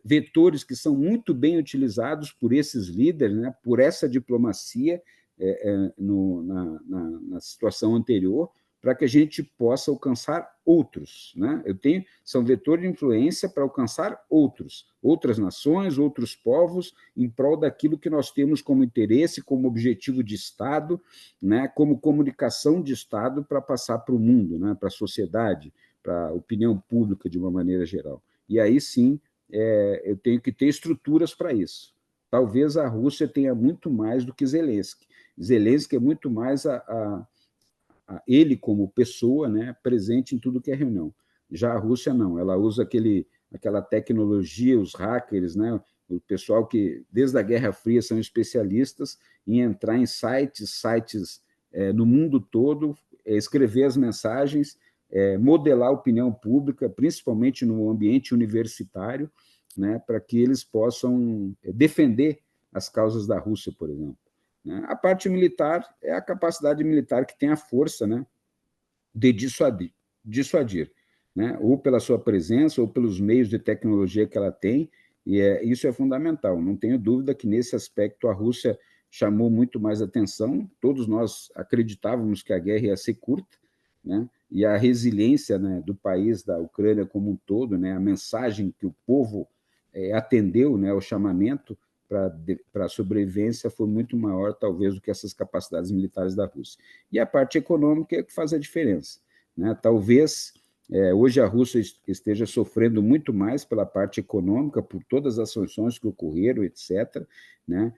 [SPEAKER 2] vetores que são muito bem utilizados por esses líderes, né, por essa diplomacia na situação anterior, para que a gente possa alcançar outros. Né? São vetores de influência para alcançar outras nações, outros povos, em prol daquilo que nós temos como interesse, como objetivo de Estado, né? Como comunicação de Estado para passar para o mundo, né? Para a sociedade, para a opinião pública de uma maneira geral. E aí sim, eu tenho que ter estruturas para isso. Talvez a Rússia tenha muito mais do que Zelensky. Zelensky é muito mais ele como pessoa, né, presente em tudo que é reunião. Já a Rússia não, ela usa aquela tecnologia, os hackers, né, o pessoal que desde a Guerra Fria são especialistas em entrar em sites no mundo todo, escrever as mensagens, modelar a opinião pública, principalmente no ambiente universitário, né, para que eles possam defender as causas da Rússia, por exemplo. A parte militar é a capacidade militar que tem a força, né, de dissuadir, né, ou pela sua presença, ou pelos meios de tecnologia que ela tem, e isso é fundamental. Não tenho dúvida que, nesse aspecto, a Rússia chamou muito mais atenção. Todos nós acreditávamos que a guerra ia ser curta, né, e a resiliência, né, do país, da Ucrânia como um todo, né, a mensagem que o povo atendeu, né, ao chamamento para a sobrevivência foi muito maior, talvez, do que essas capacidades militares da Rússia. E a parte econômica é que faz a diferença. Né? Talvez hoje a Rússia esteja sofrendo muito mais pela parte econômica, por todas as sanções que ocorreram, etc., né?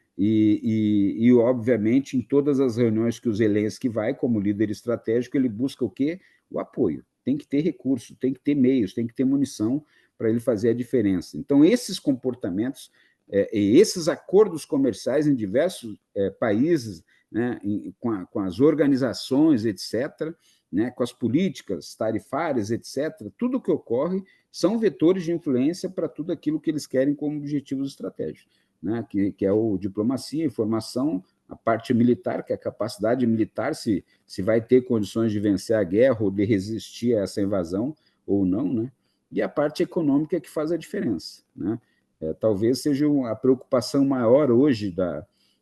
[SPEAKER 2] Obviamente, em todas as reuniões que o Zelensky vai, como líder estratégico, ele busca o quê? O apoio. Tem que ter recurso, tem que ter meios, tem que ter munição para ele fazer a diferença. Então, esses comportamentos, esses acordos comerciais em diversos países, né, com as organizações, etc., né, com as políticas tarifárias, etc., tudo o que ocorre são vetores de influência para tudo aquilo que eles querem como objetivos estratégicos, né, que é o diplomacia, informação, a parte militar, que é a capacidade militar, se vai ter condições de vencer a guerra ou de resistir a essa invasão ou não, né, e a parte econômica que faz a diferença. Né. Talvez seja a preocupação maior hoje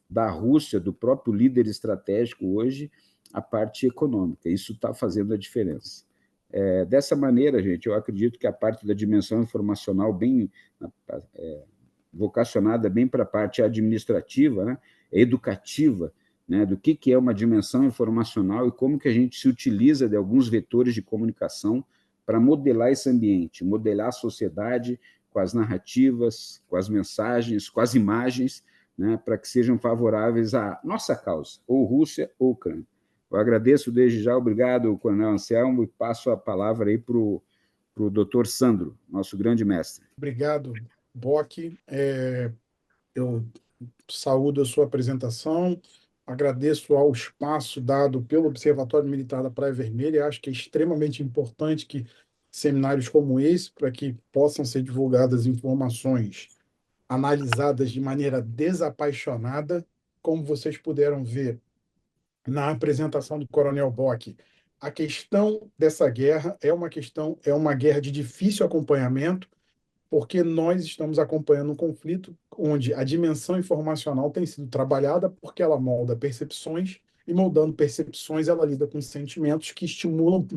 [SPEAKER 2] da Rússia, do próprio líder estratégico hoje, a parte econômica. Isso está fazendo a diferença. Dessa maneira, gente, eu acredito que a parte da dimensão informacional bem vocacionada bem para a parte administrativa, né, educativa, né, do que é uma dimensão informacional e como que a gente se utiliza de alguns vetores de comunicação para modelar esse ambiente, modelar a sociedade com as narrativas, com as mensagens, com as imagens, né, para que sejam favoráveis à nossa causa, ou Rússia ou Ucrânia. Eu agradeço desde já, obrigado, Coronel Anselmo, e passo a palavra aí para o doutor Sandro, nosso grande mestre.
[SPEAKER 3] Obrigado, Bock. Eu saúdo a sua apresentação, agradeço ao espaço dado pelo Observatório Militar da Praia Vermelha. Acho que é extremamente importante que seminários como esse, para que possam ser divulgadas informações analisadas de maneira desapaixonada, como vocês puderam ver na apresentação do Coronel Bock. A questão dessa guerra é uma guerra de difícil acompanhamento, porque nós estamos acompanhando um conflito onde a dimensão informacional tem sido trabalhada porque ela molda percepções, e moldando percepções, ela lida com sentimentos que estimulam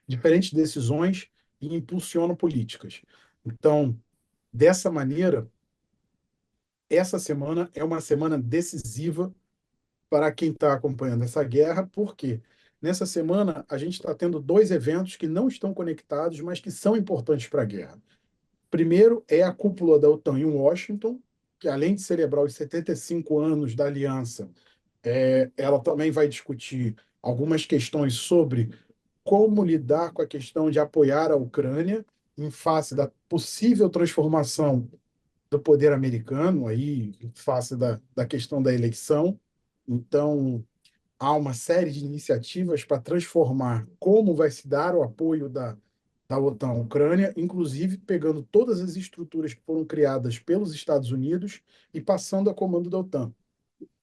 [SPEAKER 3] diferentes decisões e impulsionam políticas. Então, dessa maneira, essa semana é uma semana decisiva para quem está acompanhando essa guerra, porque nessa semana a gente está tendo dois eventos que não estão conectados, mas que são importantes para a guerra. Primeiro é a cúpula da OTAN em Washington, que além de celebrar os 75 anos da aliança, ela também vai discutir algumas questões sobre como lidar com a questão de apoiar a Ucrânia em face da possível transformação do poder americano, aí, em face da questão da eleição. Então, há uma série de iniciativas para transformar como vai se dar o apoio da OTAN à Ucrânia, inclusive pegando todas as estruturas que foram criadas pelos Estados Unidos e passando a comando da OTAN,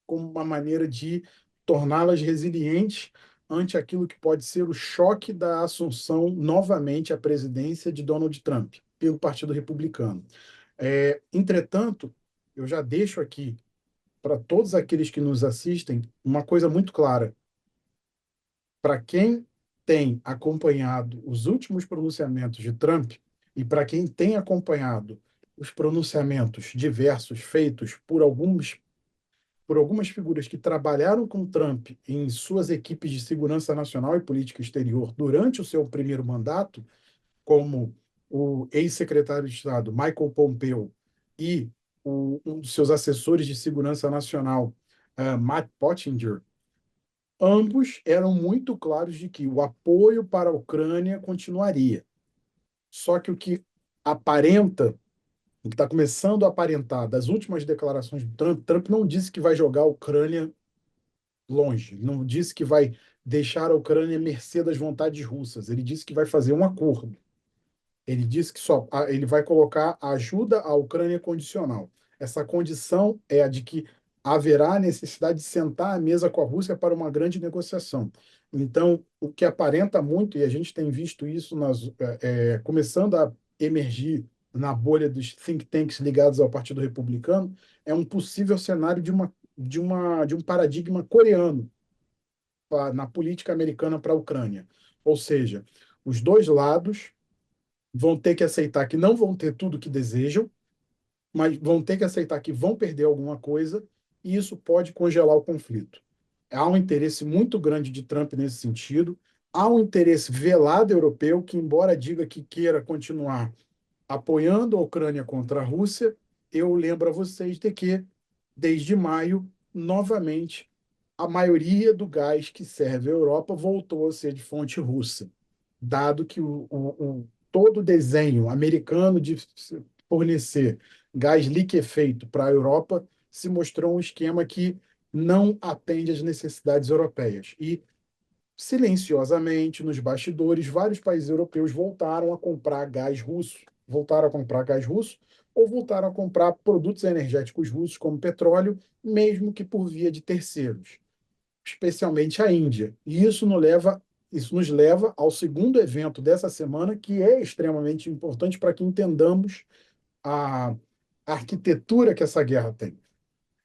[SPEAKER 3] como uma maneira de torná-las resilientes ante aquilo que pode ser o choque da assunção novamente à presidência de Donald Trump pelo Partido Republicano. Entretanto, eu já deixo aqui para todos aqueles que nos assistem uma coisa muito clara. Para quem tem acompanhado os últimos pronunciamentos de Trump e para quem tem acompanhado os pronunciamentos diversos feitos por algumas figuras que trabalharam com Trump em suas equipes de segurança nacional e política exterior durante o seu primeiro mandato, como o ex-secretário de Estado Michael Pompeo e um dos seus assessores de segurança nacional, Matt Pottinger, ambos eram muito claros de que o apoio para a Ucrânia continuaria. Só que o que aparenta, o que está começando a aparentar das últimas declarações do Trump, Trump não disse que vai jogar a Ucrânia longe, não disse que vai deixar a Ucrânia à mercê das vontades russas, ele disse que vai fazer um acordo. Ele disse que ele vai colocar ajuda à Ucrânia condicional. Essa condição é a de que haverá necessidade de sentar à mesa com a Rússia para uma grande negociação. Então, o que aparenta muito, e a gente tem visto isso começando a emergir na bolha dos think tanks ligados ao Partido Republicano, é um possível cenário de um paradigma coreano na política americana para a Ucrânia. Ou seja, os dois lados vão ter que aceitar que não vão ter tudo o que desejam, mas vão ter que aceitar que vão perder alguma coisa, e isso pode congelar o conflito. Há um interesse muito grande de Trump nesse sentido. há um interesse velado europeu que, embora diga que queira continuar apoiando a Ucrânia contra a Rússia, eu lembro a vocês de que, desde maio, novamente, a maioria do gás que serve a Europa voltou a ser de fonte russa, dado que todo o desenho americano de fornecer gás liquefeito para a Europa se mostrou um esquema que não atende às necessidades europeias. E, silenciosamente, nos bastidores, vários países europeus voltaram a comprar gás russo, ou voltaram a comprar produtos energéticos russos, como petróleo, mesmo que por via de terceiros, especialmente a Índia. E isso nos leva ao segundo evento dessa semana, que é extremamente importante para que entendamos a arquitetura que essa guerra tem.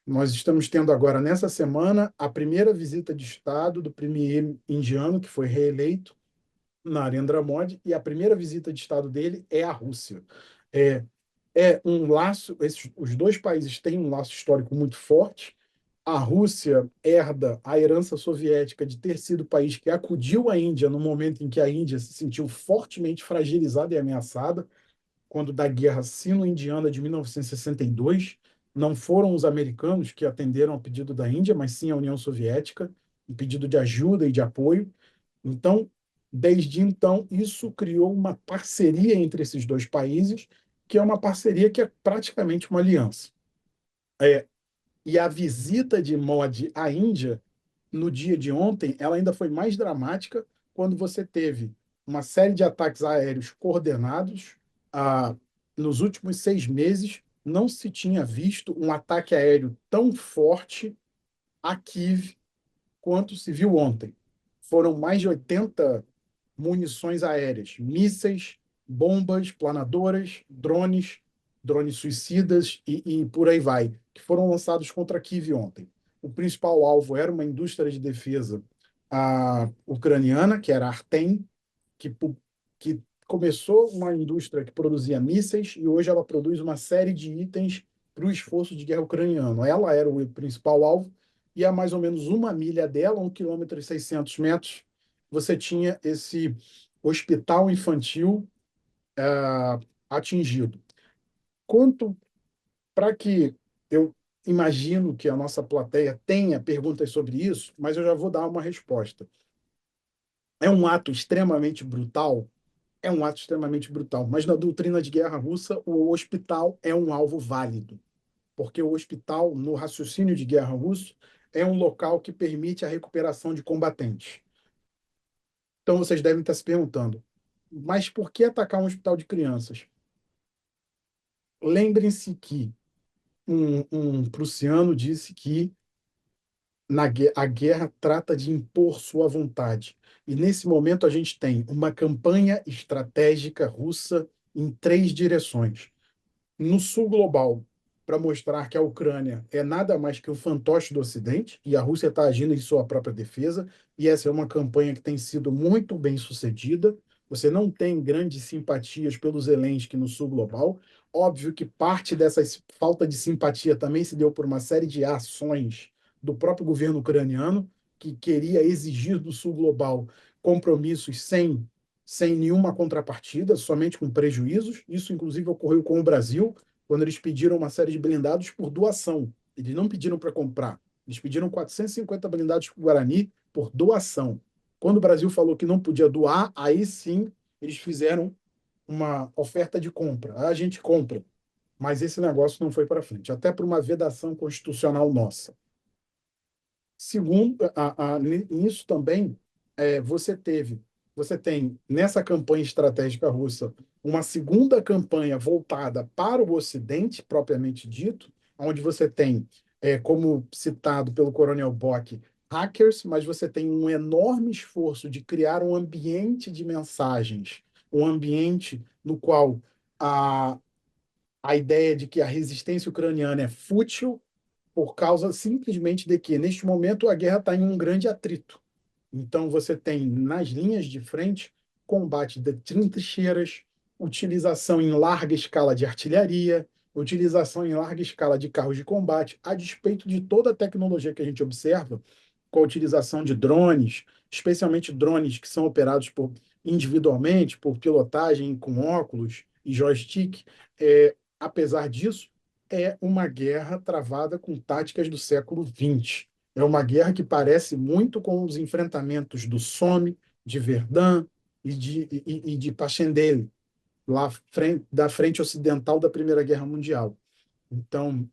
[SPEAKER 3] Nós estamos tendo agora, nessa semana, a primeira visita de Estado do premier indiano, que foi reeleito, Narendra Modi, e a primeira visita de Estado dele é à Rússia. É, é um laço, os dois países têm um laço histórico muito forte. A Rússia herda a herança soviética de ter sido o país que acudiu a Índia no momento em que a Índia se sentiu fortemente fragilizada e ameaçada, quando da Guerra Sino-Indiana de 1962. Não foram os americanos que atenderam ao pedido da Índia, mas sim a União Soviética, um pedido de ajuda e de apoio. Então, desde então, isso criou uma parceria entre esses dois países, que é uma parceria que é praticamente uma aliança. E a visita de Modi à Índia, no dia de ontem, ela ainda foi mais dramática quando você teve uma série de ataques aéreos coordenados. Ah, nos últimos 6 meses, não se tinha visto um ataque aéreo tão forte a Kiev quanto se viu ontem. Foram mais de 80 munições aéreas, mísseis, bombas, planadoras, drones suicidas e por aí vai, que foram lançados contra Kiev ontem. O principal alvo era uma indústria de defesa ucraniana, que era a Artem, que começou uma indústria que produzia mísseis e hoje ela produz uma série de itens para o esforço de guerra ucraniano. Ela era o principal alvo e a mais ou menos 1 milha dela, 1,6 km, você tinha esse hospital infantil atingido. Quanto para que eu imagino que a nossa plateia tenha perguntas sobre isso, mas eu já vou dar uma resposta. É um ato extremamente brutal? É um ato extremamente brutal, mas na doutrina de guerra russa, o hospital é um alvo válido, porque o hospital, no raciocínio de guerra russo, é um local que permite a recuperação de combatentes. Então vocês devem estar se perguntando, mas por que atacar um hospital de crianças? Lembrem-se que um prussiano disse que a guerra trata de impor sua vontade. E nesse momento a gente tem uma campanha estratégica russa em 3 direções. No sul global, para mostrar que a Ucrânia é nada mais que um fantoche do Ocidente, e a Rússia está agindo em sua própria defesa, e essa é uma campanha que tem sido muito bem sucedida. Você não tem grandes simpatias pelo Zelensky no sul global. Óbvio que parte dessa falta de simpatia também se deu por uma série de ações do próprio governo ucraniano, que queria exigir do sul global compromissos sem nenhuma contrapartida, somente com prejuízos. Isso, inclusive, ocorreu com o Brasil, quando eles pediram uma série de blindados por doação. Eles não pediram para comprar. Eles pediram 450 blindados para o Guarani por doação. Quando o Brasil falou que não podia doar, aí sim eles fizeram uma oferta de compra. A gente compra. Mas esse negócio não foi para frente, até por uma vedação constitucional nossa. Segundo, nisso também, você tem nessa campanha estratégica russa uma segunda campanha voltada para o Ocidente, propriamente dito, onde você tem, como citado pelo Coronel Bock, hackers, mas você tem um enorme esforço de criar um ambiente de mensagens, um ambiente no qual a ideia de que a resistência ucraniana é fútil por causa simplesmente de que, neste momento, a guerra está em um grande atrito. Então, você tem, nas linhas de frente, combate de trincheiras, utilização em larga escala de artilharia, utilização em larga escala de carros de combate, a despeito de toda a tecnologia que a gente observa, com a utilização de drones, especialmente drones que são operados individualmente, por pilotagem com óculos e joystick. Apesar disso, é uma guerra travada com táticas do século XX. É uma guerra que parece muito com os enfrentamentos do Somme, de Verdun e de Passchendaele, lá da frente ocidental da Primeira Guerra Mundial. Então,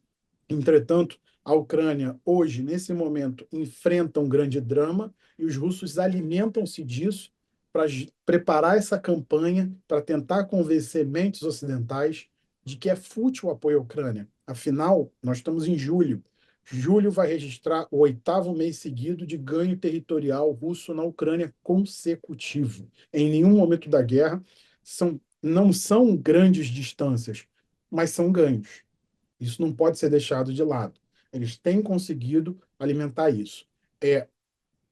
[SPEAKER 3] entretanto, a Ucrânia, hoje, nesse momento, enfrenta um grande drama e os russos alimentam-se disso para preparar essa campanha, para tentar convencer mentes ocidentais de que é fútil o apoio à Ucrânia. Afinal, nós estamos em julho. Julho vai registrar o 8º mês seguido de ganho territorial russo na Ucrânia consecutivo. Em nenhum momento da guerra não são grandes distâncias, mas são ganhos. Isso não pode ser deixado de lado. Eles têm conseguido alimentar isso.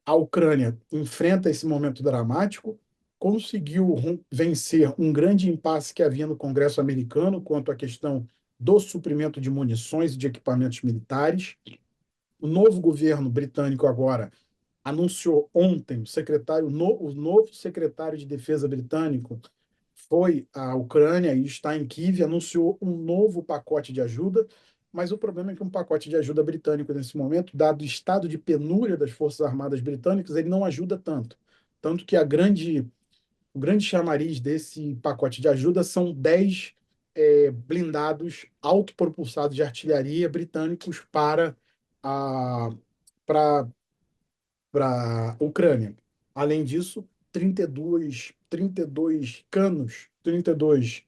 [SPEAKER 3] A Ucrânia enfrenta esse momento dramático, conseguiu vencer um grande impasse que havia no Congresso americano quanto à questão do suprimento de munições e de equipamentos militares. O novo governo britânico agora anunciou ontem, o novo secretário de Defesa britânico foi à Ucrânia e está em Kiev, anunciou um novo pacote de ajuda, mas o problema é que um pacote de ajuda britânico, nesse momento, dado o estado de penúria das Forças Armadas britânicas, ele não ajuda tanto. Tanto que o grande chamariz desse pacote de ajuda são 10 blindados autopropulsados de artilharia britânicos para a Ucrânia. Além disso, 32 canos, 32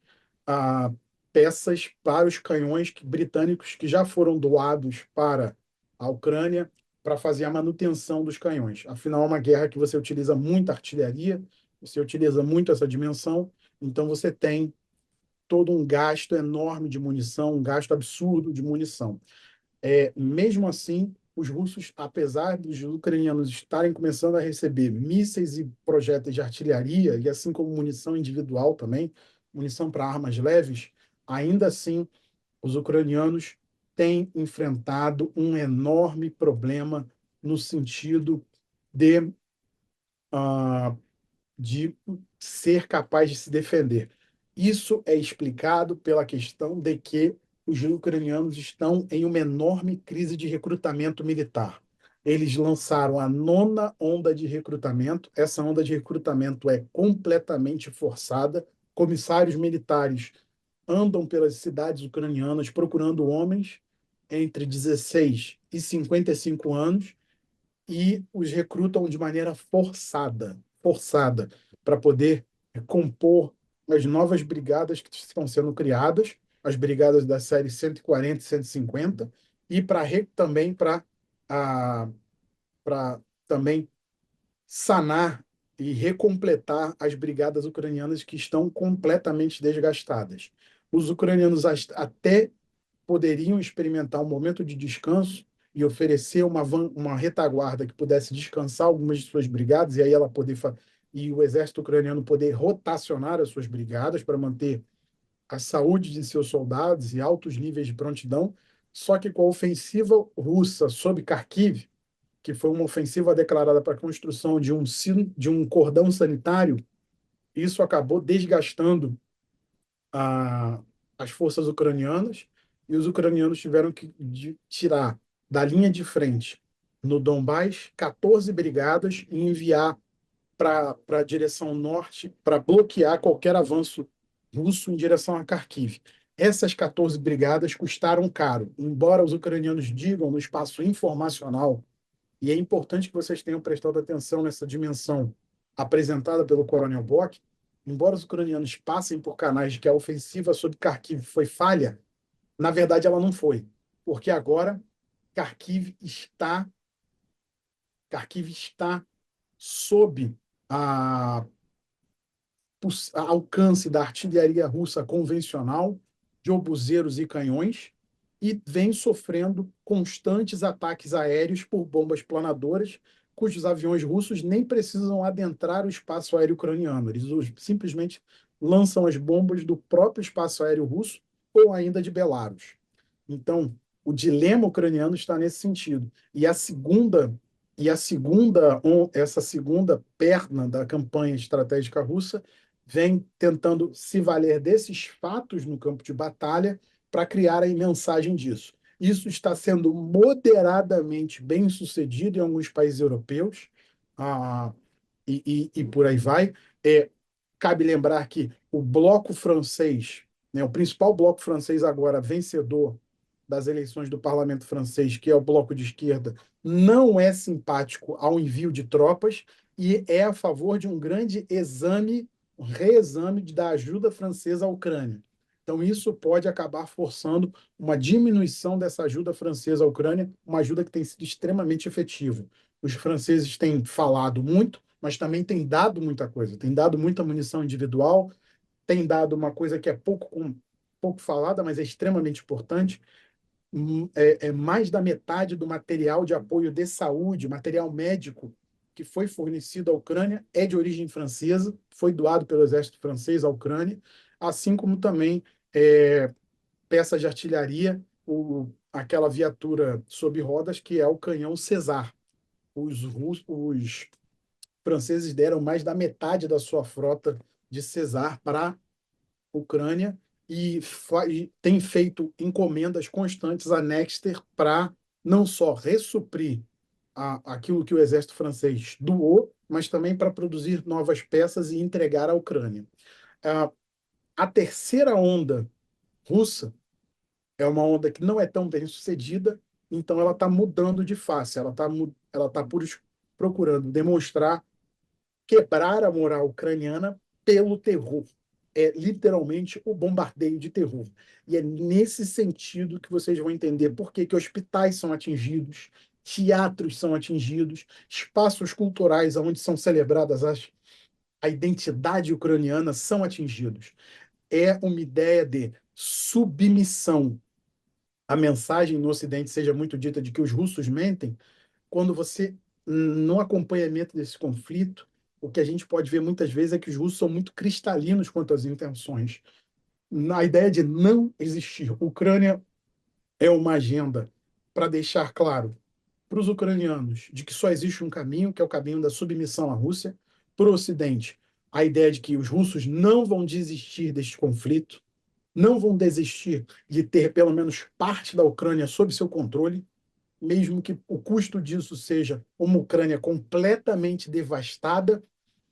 [SPEAKER 3] peças para os canhões britânicos que já foram doados para a Ucrânia para fazer a manutenção dos canhões. Afinal, é uma guerra que você utiliza muita artilharia, você utiliza muito essa dimensão, então você tem todo um gasto enorme de munição, um gasto absurdo de munição. Mesmo assim, os russos, apesar dos ucranianos estarem começando a receber mísseis e projéteis de artilharia, e assim como munição individual também, munição para armas leves, ainda assim, os ucranianos têm enfrentado um enorme problema no sentido de ser capaz de se defender. Isso é explicado pela questão de que os ucranianos estão em uma enorme crise de recrutamento militar. Eles lançaram a 9ª onda de recrutamento. Essa onda de recrutamento é completamente forçada. Comissários militares andam pelas cidades ucranianas procurando homens entre 16 e 55 anos e os recrutam de maneira forçada, para poder compor as novas brigadas que estão sendo criadas, as brigadas da série 140 e 150, e também para também sanar e recompletar as brigadas ucranianas que estão completamente desgastadas. Os ucranianos até poderiam experimentar um momento de descanso e oferecer uma retaguarda que pudesse descansar algumas de suas brigadas, e aí e o exército ucraniano poder rotacionar as suas brigadas para manter a saúde de seus soldados e altos níveis de prontidão. Só que com a ofensiva russa sob Kharkiv, que foi uma ofensiva declarada para a construção de um cordão sanitário, isso acabou desgastando as forças ucranianas, e os ucranianos tiveram que tirar da linha de frente, no Donbás, 14 brigadas e enviar para a direção norte para bloquear qualquer avanço russo em direção a Kharkiv. Essas 14 brigadas custaram caro, embora os ucranianos digam no espaço informacional, e é importante que vocês tenham prestado atenção nessa dimensão apresentada pelo Coronel Bock, embora os ucranianos passem por canais de que a ofensiva sobre Kharkiv foi falha, na verdade ela não foi, porque agora Kharkiv está sob alcance da artilharia russa convencional, de obuseiros e canhões, e vem sofrendo constantes ataques aéreos por bombas planadoras, cujos aviões russos nem precisam adentrar o espaço aéreo ucraniano. Eles simplesmente lançam as bombas do próprio espaço aéreo russo ou ainda de Belarus. Então, o dilema ucraniano está nesse sentido. E a segunda E essa segunda perna da campanha estratégica russa vem tentando se valer desses fatos no campo de batalha para criar a mensagem disso. Isso está sendo moderadamente bem sucedido em alguns países europeus, ah, e por aí vai. Cabe lembrar que o bloco francês, né, o principal bloco francês agora vencedor das eleições do parlamento francês, que é o bloco de esquerda, não é simpático ao envio de tropas e é a favor de um grande reexame da ajuda francesa à Ucrânia. Então, isso pode acabar forçando uma diminuição dessa ajuda francesa à Ucrânia, uma ajuda que tem sido extremamente efetiva. Os franceses têm falado muito, mas também têm dado muita coisa, têm dado muita munição individual, têm dado uma coisa que é pouco falada, mas é extremamente importante, mais da metade do material de apoio de saúde, material médico que foi fornecido à Ucrânia é de origem francesa, foi doado pelo exército francês à Ucrânia, assim como também peças de artilharia, aquela viatura sob rodas que é o canhão César. Os franceses deram mais da metade da sua frota de César para a Ucrânia e tem feito encomendas constantes à Nexter para não só ressuprir aquilo que o exército francês doou, mas também para produzir novas peças e entregar à Ucrânia. A terceira onda russa é uma onda que não é tão bem sucedida, então ela está mudando de face, ela tá procurando demonstrar quebrar a moral ucraniana pelo terror. É literalmente o bombardeio de terror. E é nesse sentido que vocês vão entender por que hospitais são atingidos, teatros são atingidos, espaços culturais onde são celebradas a identidade ucraniana são atingidos. É uma ideia de submissão. A mensagem no Ocidente seja muito dita de que os russos mentem, quando você, no acompanhamento desse conflito, o que a gente pode ver muitas vezes é que os russos são muito cristalinos quanto às intenções. Na ideia de não existir. Ucrânia é uma agenda para deixar claro para os ucranianos de que só existe um caminho, que é o caminho da submissão à Rússia. Para o Ocidente, a ideia de que os russos não vão desistir deste conflito, não vão desistir de ter pelo menos parte da Ucrânia sob seu controle, mesmo que o custo disso seja uma Ucrânia completamente devastada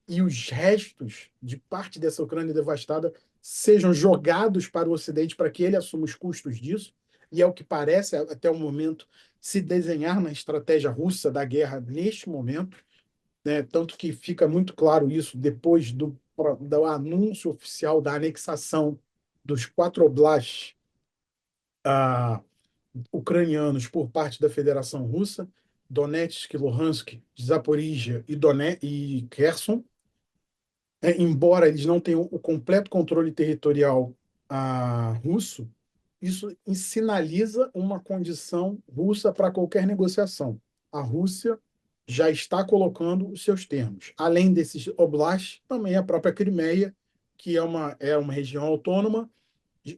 [SPEAKER 3] e os restos de parte dessa Ucrânia devastada sejam jogados para o Ocidente para que ele assuma os custos disso, e é o que parece, até o momento, se desenhar na estratégia russa da guerra neste momento, né? Tanto que fica muito claro isso depois do anúncio oficial da anexação dos 4 oblasts ucranianos por parte da Federação Russa, Donetsk, Luhansk, Zaporígia e Kherson, embora eles não tenham o completo controle territorial russo, isso sinaliza uma condição russa para qualquer negociação. A Rússia já está colocando os seus termos. Além desses oblasts, também a própria Crimeia, que é uma região autônoma,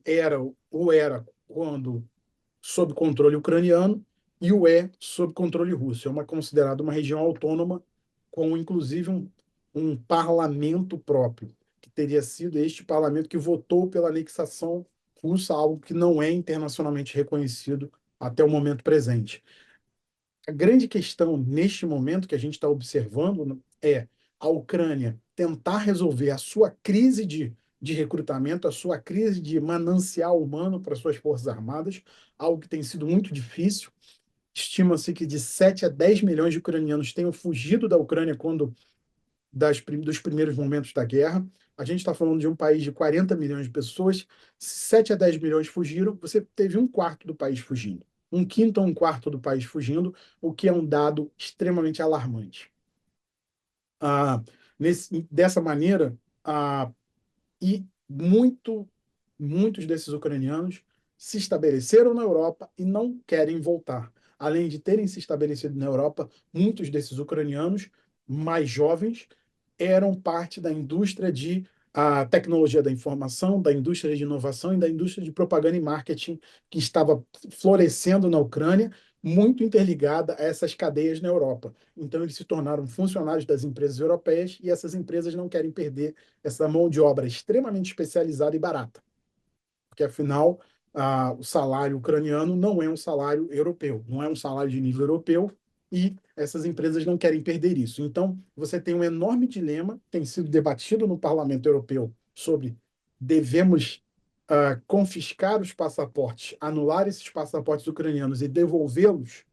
[SPEAKER 3] era quando sob controle ucraniano e sob controle russo. Considerada uma região autônoma com, inclusive, um parlamento próprio, que teria sido este parlamento que votou pela anexação russa, algo que não é internacionalmente reconhecido até o momento presente. A grande questão neste momento que a gente está observando é a Ucrânia tentar resolver a sua crise de recrutamento, a sua crise de manancial humano para suas forças armadas, algo que tem sido muito difícil. Estima-se que de 7 a 10 milhões de ucranianos tenham fugido da Ucrânia dos primeiros momentos da guerra. A gente está falando de um país de 40 milhões de pessoas. Se 7 a 10 milhões fugiram, você teve um quarto do país fugindo. Um quinto a um quarto do país fugindo, o que é um dado extremamente alarmante. Dessa maneira, e muitos desses ucranianos se estabeleceram na Europa e não querem voltar. Além de terem se estabelecido na Europa, muitos desses ucranianos mais jovens eram parte da indústria de tecnologia da informação, da indústria de inovação e da indústria de propaganda e marketing que estava florescendo na Ucrânia, muito interligada a essas cadeias na Europa. Então, eles se tornaram funcionários das empresas europeias e essas empresas não querem perder essa mão de obra extremamente especializada e barata, porque, afinal, o salário ucraniano não é um salário europeu, não é um salário de nível europeu, e essas empresas não querem perder isso. Então, você tem um enorme dilema, tem sido debatido no Parlamento Europeu sobre devemos confiscar os passaportes, anular esses passaportes ucranianos e devolvê-los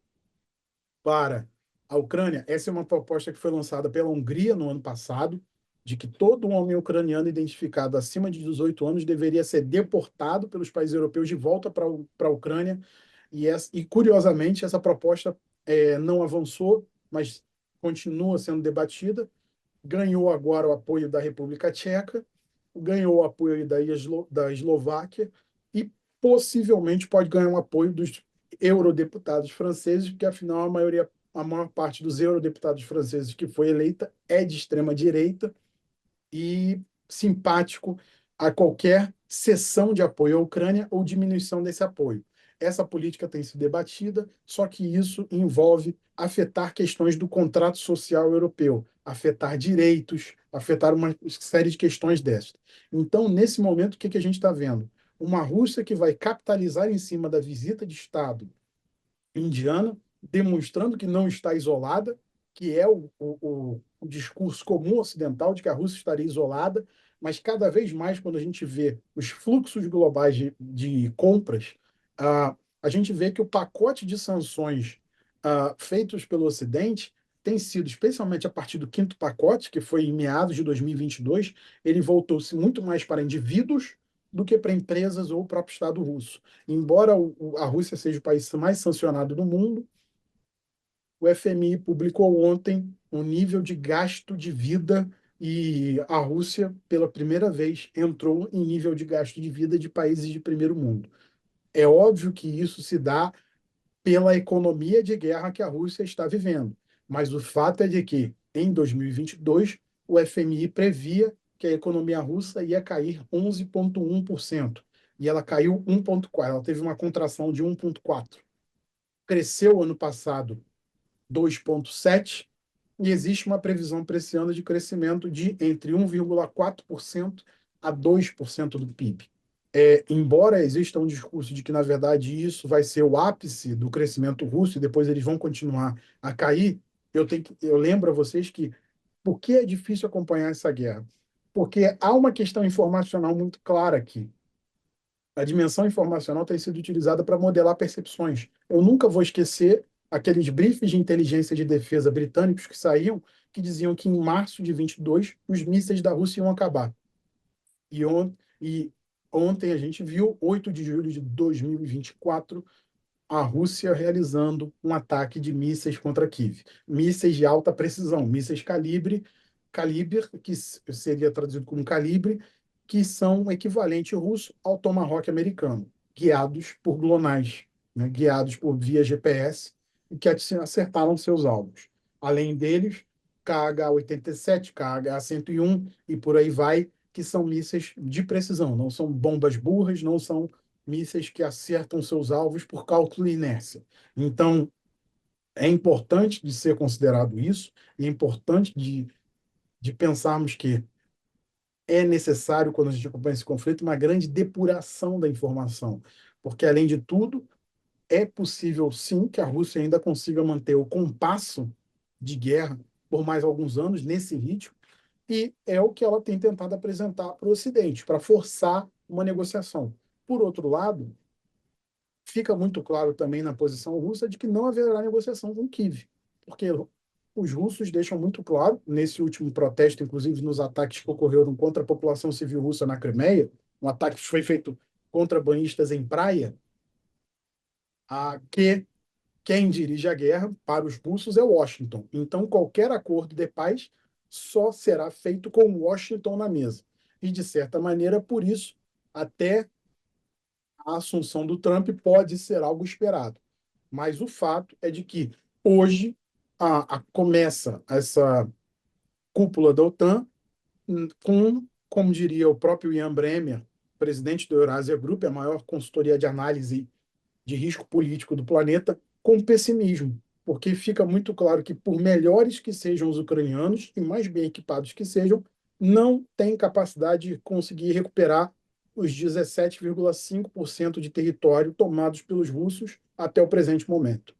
[SPEAKER 3] para a Ucrânia. Essa é uma proposta que foi lançada pela Hungria no ano passado, de que todo homem ucraniano identificado acima de 18 anos deveria ser deportado pelos países europeus de volta para a Ucrânia. E, curiosamente, essa proposta não avançou, mas continua sendo debatida. Ganhou agora o apoio da República Tcheca, ganhou o apoio da Eslováquia e possivelmente pode ganhar um apoio dos eurodeputados franceses, porque, afinal, a maior parte dos eurodeputados franceses que foi eleita é de extrema-direita e simpático a qualquer cessão de apoio à Ucrânia ou diminuição desse apoio. Essa política tem sido debatida, só que isso envolve afetar questões do contrato social europeu, afetar direitos, afetar uma série de questões dessas. Então, nesse momento, o que a gente está vendo? Uma Rússia que vai capitalizar em cima da visita de Estado indiana, demonstrando que não está isolada, que é o discurso comum ocidental de que a Rússia estaria isolada, mas cada vez mais, quando a gente vê os fluxos globais de compras, a gente vê que o pacote de sanções feitos pelo Ocidente tem sido, especialmente a partir do quinto pacote, que foi em meados de 2022, ele voltou-se muito mais para indivíduos do que para empresas ou o próprio Estado russo. Embora a Rússia seja o país mais sancionado do mundo, o FMI publicou ontem um nível de gasto de vida e a Rússia, pela primeira vez, entrou em nível de gasto de vida de países de primeiro mundo. É óbvio que isso se dá pela economia de guerra que a Rússia está vivendo, mas o fato é de que, em 2022, o FMI previa que a economia russa ia cair 11,1%, e ela caiu 1,4%, ela teve uma contração de 1,4%. Cresceu ano passado 2,7%, e existe uma previsão para esse ano de crescimento de entre 1,4% a 2% do PIB. Embora exista um discurso de que, na verdade, isso vai ser o ápice do crescimento russo e depois eles vão continuar a cair, eu lembro a vocês que por que é difícil acompanhar essa guerra? Porque há uma questão informacional muito clara aqui. A dimensão informacional tem sido utilizada para modelar percepções. Eu nunca vou esquecer aqueles briefings de inteligência de defesa britânicos que saíam, que diziam que em março de 22 os mísseis da Rússia iam acabar. E ontem a gente viu, 8 de julho de 2024, a Rússia realizando um ataque de mísseis contra Kiev. Mísseis de alta precisão, mísseis calibre, que seria traduzido como calibre, que são o equivalente russo ao Tomahawk americano, guiados por GLONASS, né, guiados por via GPS, e que acertaram seus alvos. Além deles, KH-87, KH-101 e por aí vai, que são mísseis de precisão, não são bombas burras, não são mísseis que acertam seus alvos por cálculo e inércia. Então, é importante de ser considerado isso, e é importante de pensarmos que é necessário, quando a gente acompanha esse conflito, uma grande depuração da informação, porque, além de tudo, é possível, sim, que a Rússia ainda consiga manter o compasso de guerra por mais alguns anos, nesse ritmo, e é o que ela tem tentado apresentar para o Ocidente, para forçar uma negociação. Por outro lado, fica muito claro também na posição russa de que não haverá negociação com Kiev, porque os russos deixam muito claro, nesse último protesto, inclusive nos ataques que ocorreram contra a população civil russa na Crimeia, um ataque que foi feito contra banhistas em praia, que quem dirige a guerra para os russos é Washington. Então, qualquer acordo de paz só será feito com Washington na mesa. E, de certa maneira, por isso, até a assunção do Trump pode ser algo esperado. Mas o fato é de que hoje começa essa cúpula da OTAN com, como diria o próprio Ian Bremmer, presidente do Eurasia Group, a maior consultoria de análise de risco político do planeta, com pessimismo, porque fica muito claro que, por melhores que sejam os ucranianos e mais bem equipados que sejam, não têm capacidade de conseguir recuperar os 17,5% de território tomados pelos russos até o presente momento.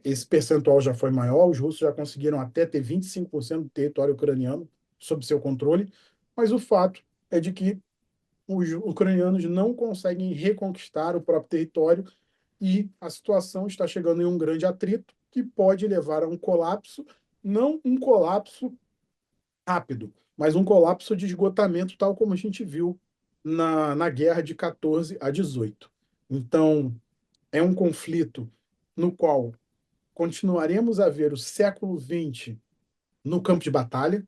[SPEAKER 3] Esse percentual já foi maior, os russos já conseguiram até ter 25% do território ucraniano sob seu controle, mas o fato é de que os ucranianos não conseguem reconquistar o próprio território e a situação está chegando em um grande atrito que pode levar a um colapso, não um colapso rápido, mas um colapso de esgotamento, tal como a gente viu na guerra de 14 a 18. Então, é um conflito no qual continuaremos a ver o século XX no campo de batalha,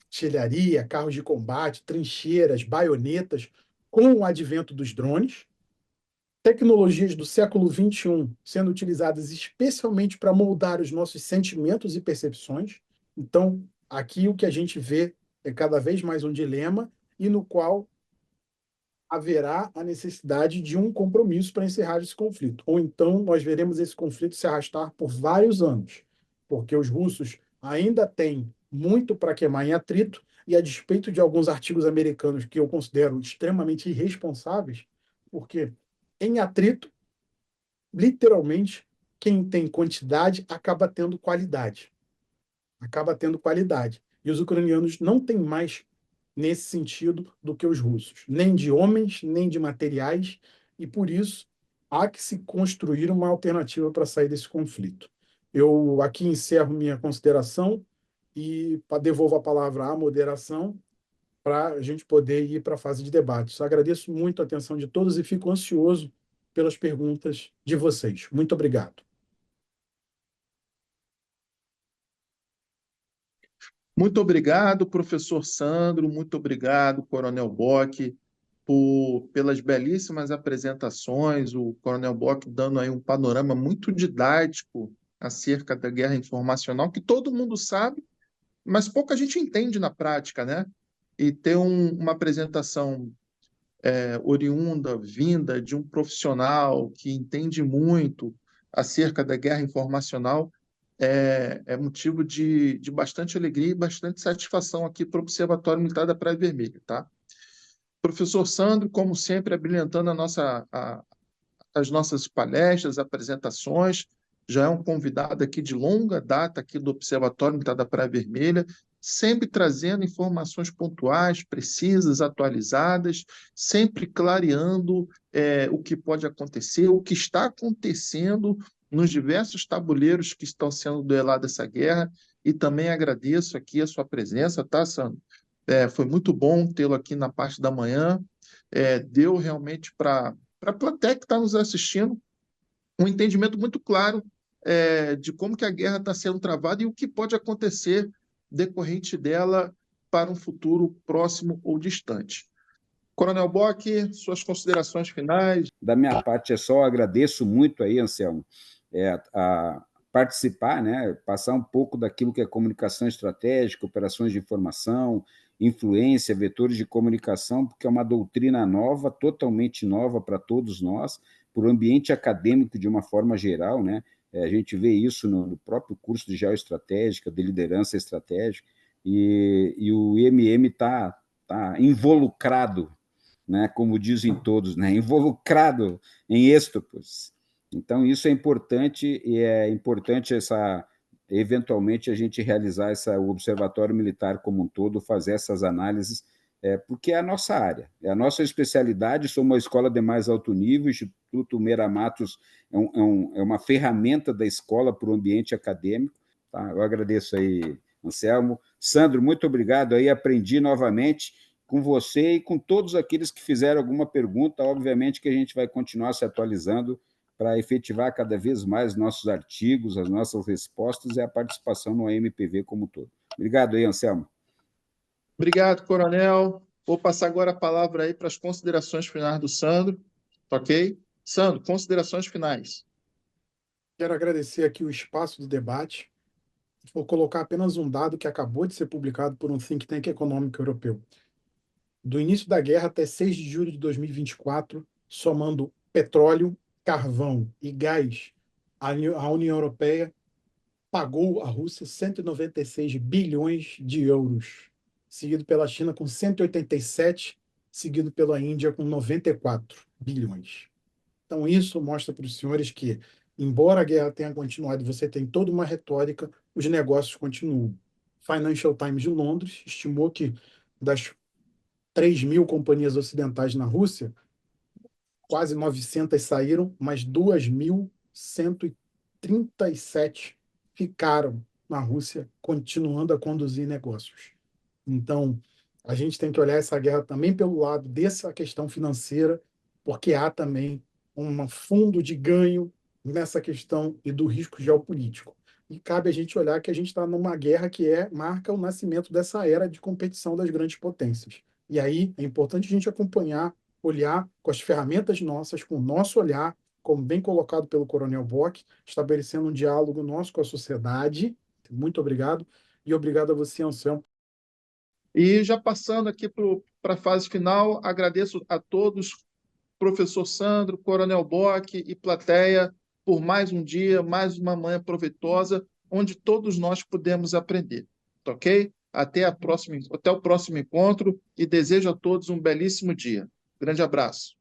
[SPEAKER 3] artilharia, carros de combate, trincheiras, baionetas, com o advento dos drones, tecnologias do século XXI sendo utilizadas especialmente para moldar os nossos sentimentos e percepções. Então, aqui o que a gente vê é cada vez mais um dilema e no qual haverá a necessidade de um compromisso para encerrar esse conflito. Ou então nós veremos esse conflito se arrastar por vários anos, porque os russos ainda têm muito para queimar em atrito, e a despeito de alguns artigos americanos que eu considero extremamente irresponsáveis, porque em atrito, literalmente, quem tem quantidade acaba tendo qualidade. Acaba tendo qualidade. E os ucranianos não têm mais nesse sentido do que os russos, nem de homens, nem de materiais, e por isso há que se construir uma alternativa para sair desse conflito. Eu aqui encerro minha consideração e devolvo a palavra à moderação para a gente poder ir para a fase de debate. Só agradeço muito a atenção de todos e fico ansioso pelas perguntas de vocês. Muito obrigado.
[SPEAKER 1] Muito obrigado, professor Sandro, muito obrigado, Coronel Bock, pelas belíssimas apresentações, o Coronel Bock dando aí um panorama muito didático acerca da guerra informacional, que todo mundo sabe, mas pouca gente entende na prática, né? E ter uma apresentação oriunda, vinda de um profissional que entende muito acerca da guerra informacional, é motivo de bastante alegria e bastante satisfação aqui para o Observatório Militar da Praia Vermelha, tá? Professor Sandro, como sempre, abrilhantando as nossas palestras, apresentações, já é um convidado aqui de longa data aqui do Observatório Militar da Praia Vermelha, sempre trazendo informações pontuais, precisas, atualizadas, sempre clareando o que pode acontecer, o que está acontecendo nos diversos tabuleiros que estão sendo duelados essa guerra, e também agradeço aqui a sua presença, tá, Sandro? Foi muito bom tê-lo aqui na parte da manhã, deu realmente para a plateia que está nos assistindo um entendimento muito claro de como que a guerra está sendo travada e o que pode acontecer decorrente dela para um futuro próximo ou distante. Coronel Bock, suas considerações finais.
[SPEAKER 2] Da minha parte é só, agradeço muito aí, Anselmo, a participar, né, passar um pouco daquilo que é comunicação estratégica, operações de informação, influência, vetores de comunicação, porque é uma doutrina nova, totalmente nova para todos nós, para o ambiente acadêmico de uma forma geral, né? A gente vê isso no próprio curso de geoestratégica, de liderança estratégica, e o IMM está involucrado, né, como dizem todos, né, involucrado em êxtopos. Então, isso é importante, e é importante eventualmente a gente realizar o Observatório Militar como um todo, fazer essas análises, porque é a nossa área, é a nossa especialidade, somos uma escola de mais alto nível, o Instituto Meira Matos é uma ferramenta da escola para o ambiente acadêmico, tá? Eu agradeço aí, Anselmo. Sandro, muito obrigado aí, aprendi novamente com você e com todos aqueles que fizeram alguma pergunta, obviamente que a gente vai continuar se atualizando para efetivar cada vez mais nossos artigos, as nossas respostas e a participação no AMPV como um todo. Obrigado aí, Anselmo.
[SPEAKER 1] Obrigado, Coronel. Vou passar agora a palavra aí para as considerações finais do Sandro, ok? Sandro, considerações finais.
[SPEAKER 3] Quero agradecer aqui o espaço do debate. Vou colocar apenas um dado que acabou de ser publicado por um think tank econômico europeu. Do início da guerra até 6 de julho de 2024, somando petróleo, carvão e gás, a União Europeia pagou à Rússia 196 bilhões de euros, seguido pela China com 187, seguido pela Índia com 94 bilhões. Então, isso mostra para os senhores que, embora a guerra tenha continuado e você tem toda uma retórica, os negócios continuam. Financial Times de Londres estimou que das 3.000 companhias ocidentais na Rússia, quase 900 saíram, mas 2.137 ficaram na Rússia, continuando a conduzir negócios. Então, a gente tem que olhar essa guerra também pelo lado dessa questão financeira, porque há também um fundo de ganho nessa questão e do risco geopolítico. E cabe a gente olhar que a gente está numa guerra que marca o nascimento dessa era de competição das grandes potências. E aí é importante a gente acompanhar, olhar com as ferramentas nossas, com o nosso olhar, como bem colocado pelo Coronel Bock, estabelecendo um diálogo nosso com a sociedade. Muito obrigado. E obrigado a você, Anselmo.
[SPEAKER 1] E já passando aqui para a fase final, agradeço a todos, professor Sandro, Coronel Bock e plateia, por mais um dia, mais uma manhã proveitosa, onde todos nós pudemos aprender. Tá ok? Até o próximo encontro e desejo a todos um belíssimo dia. Grande abraço.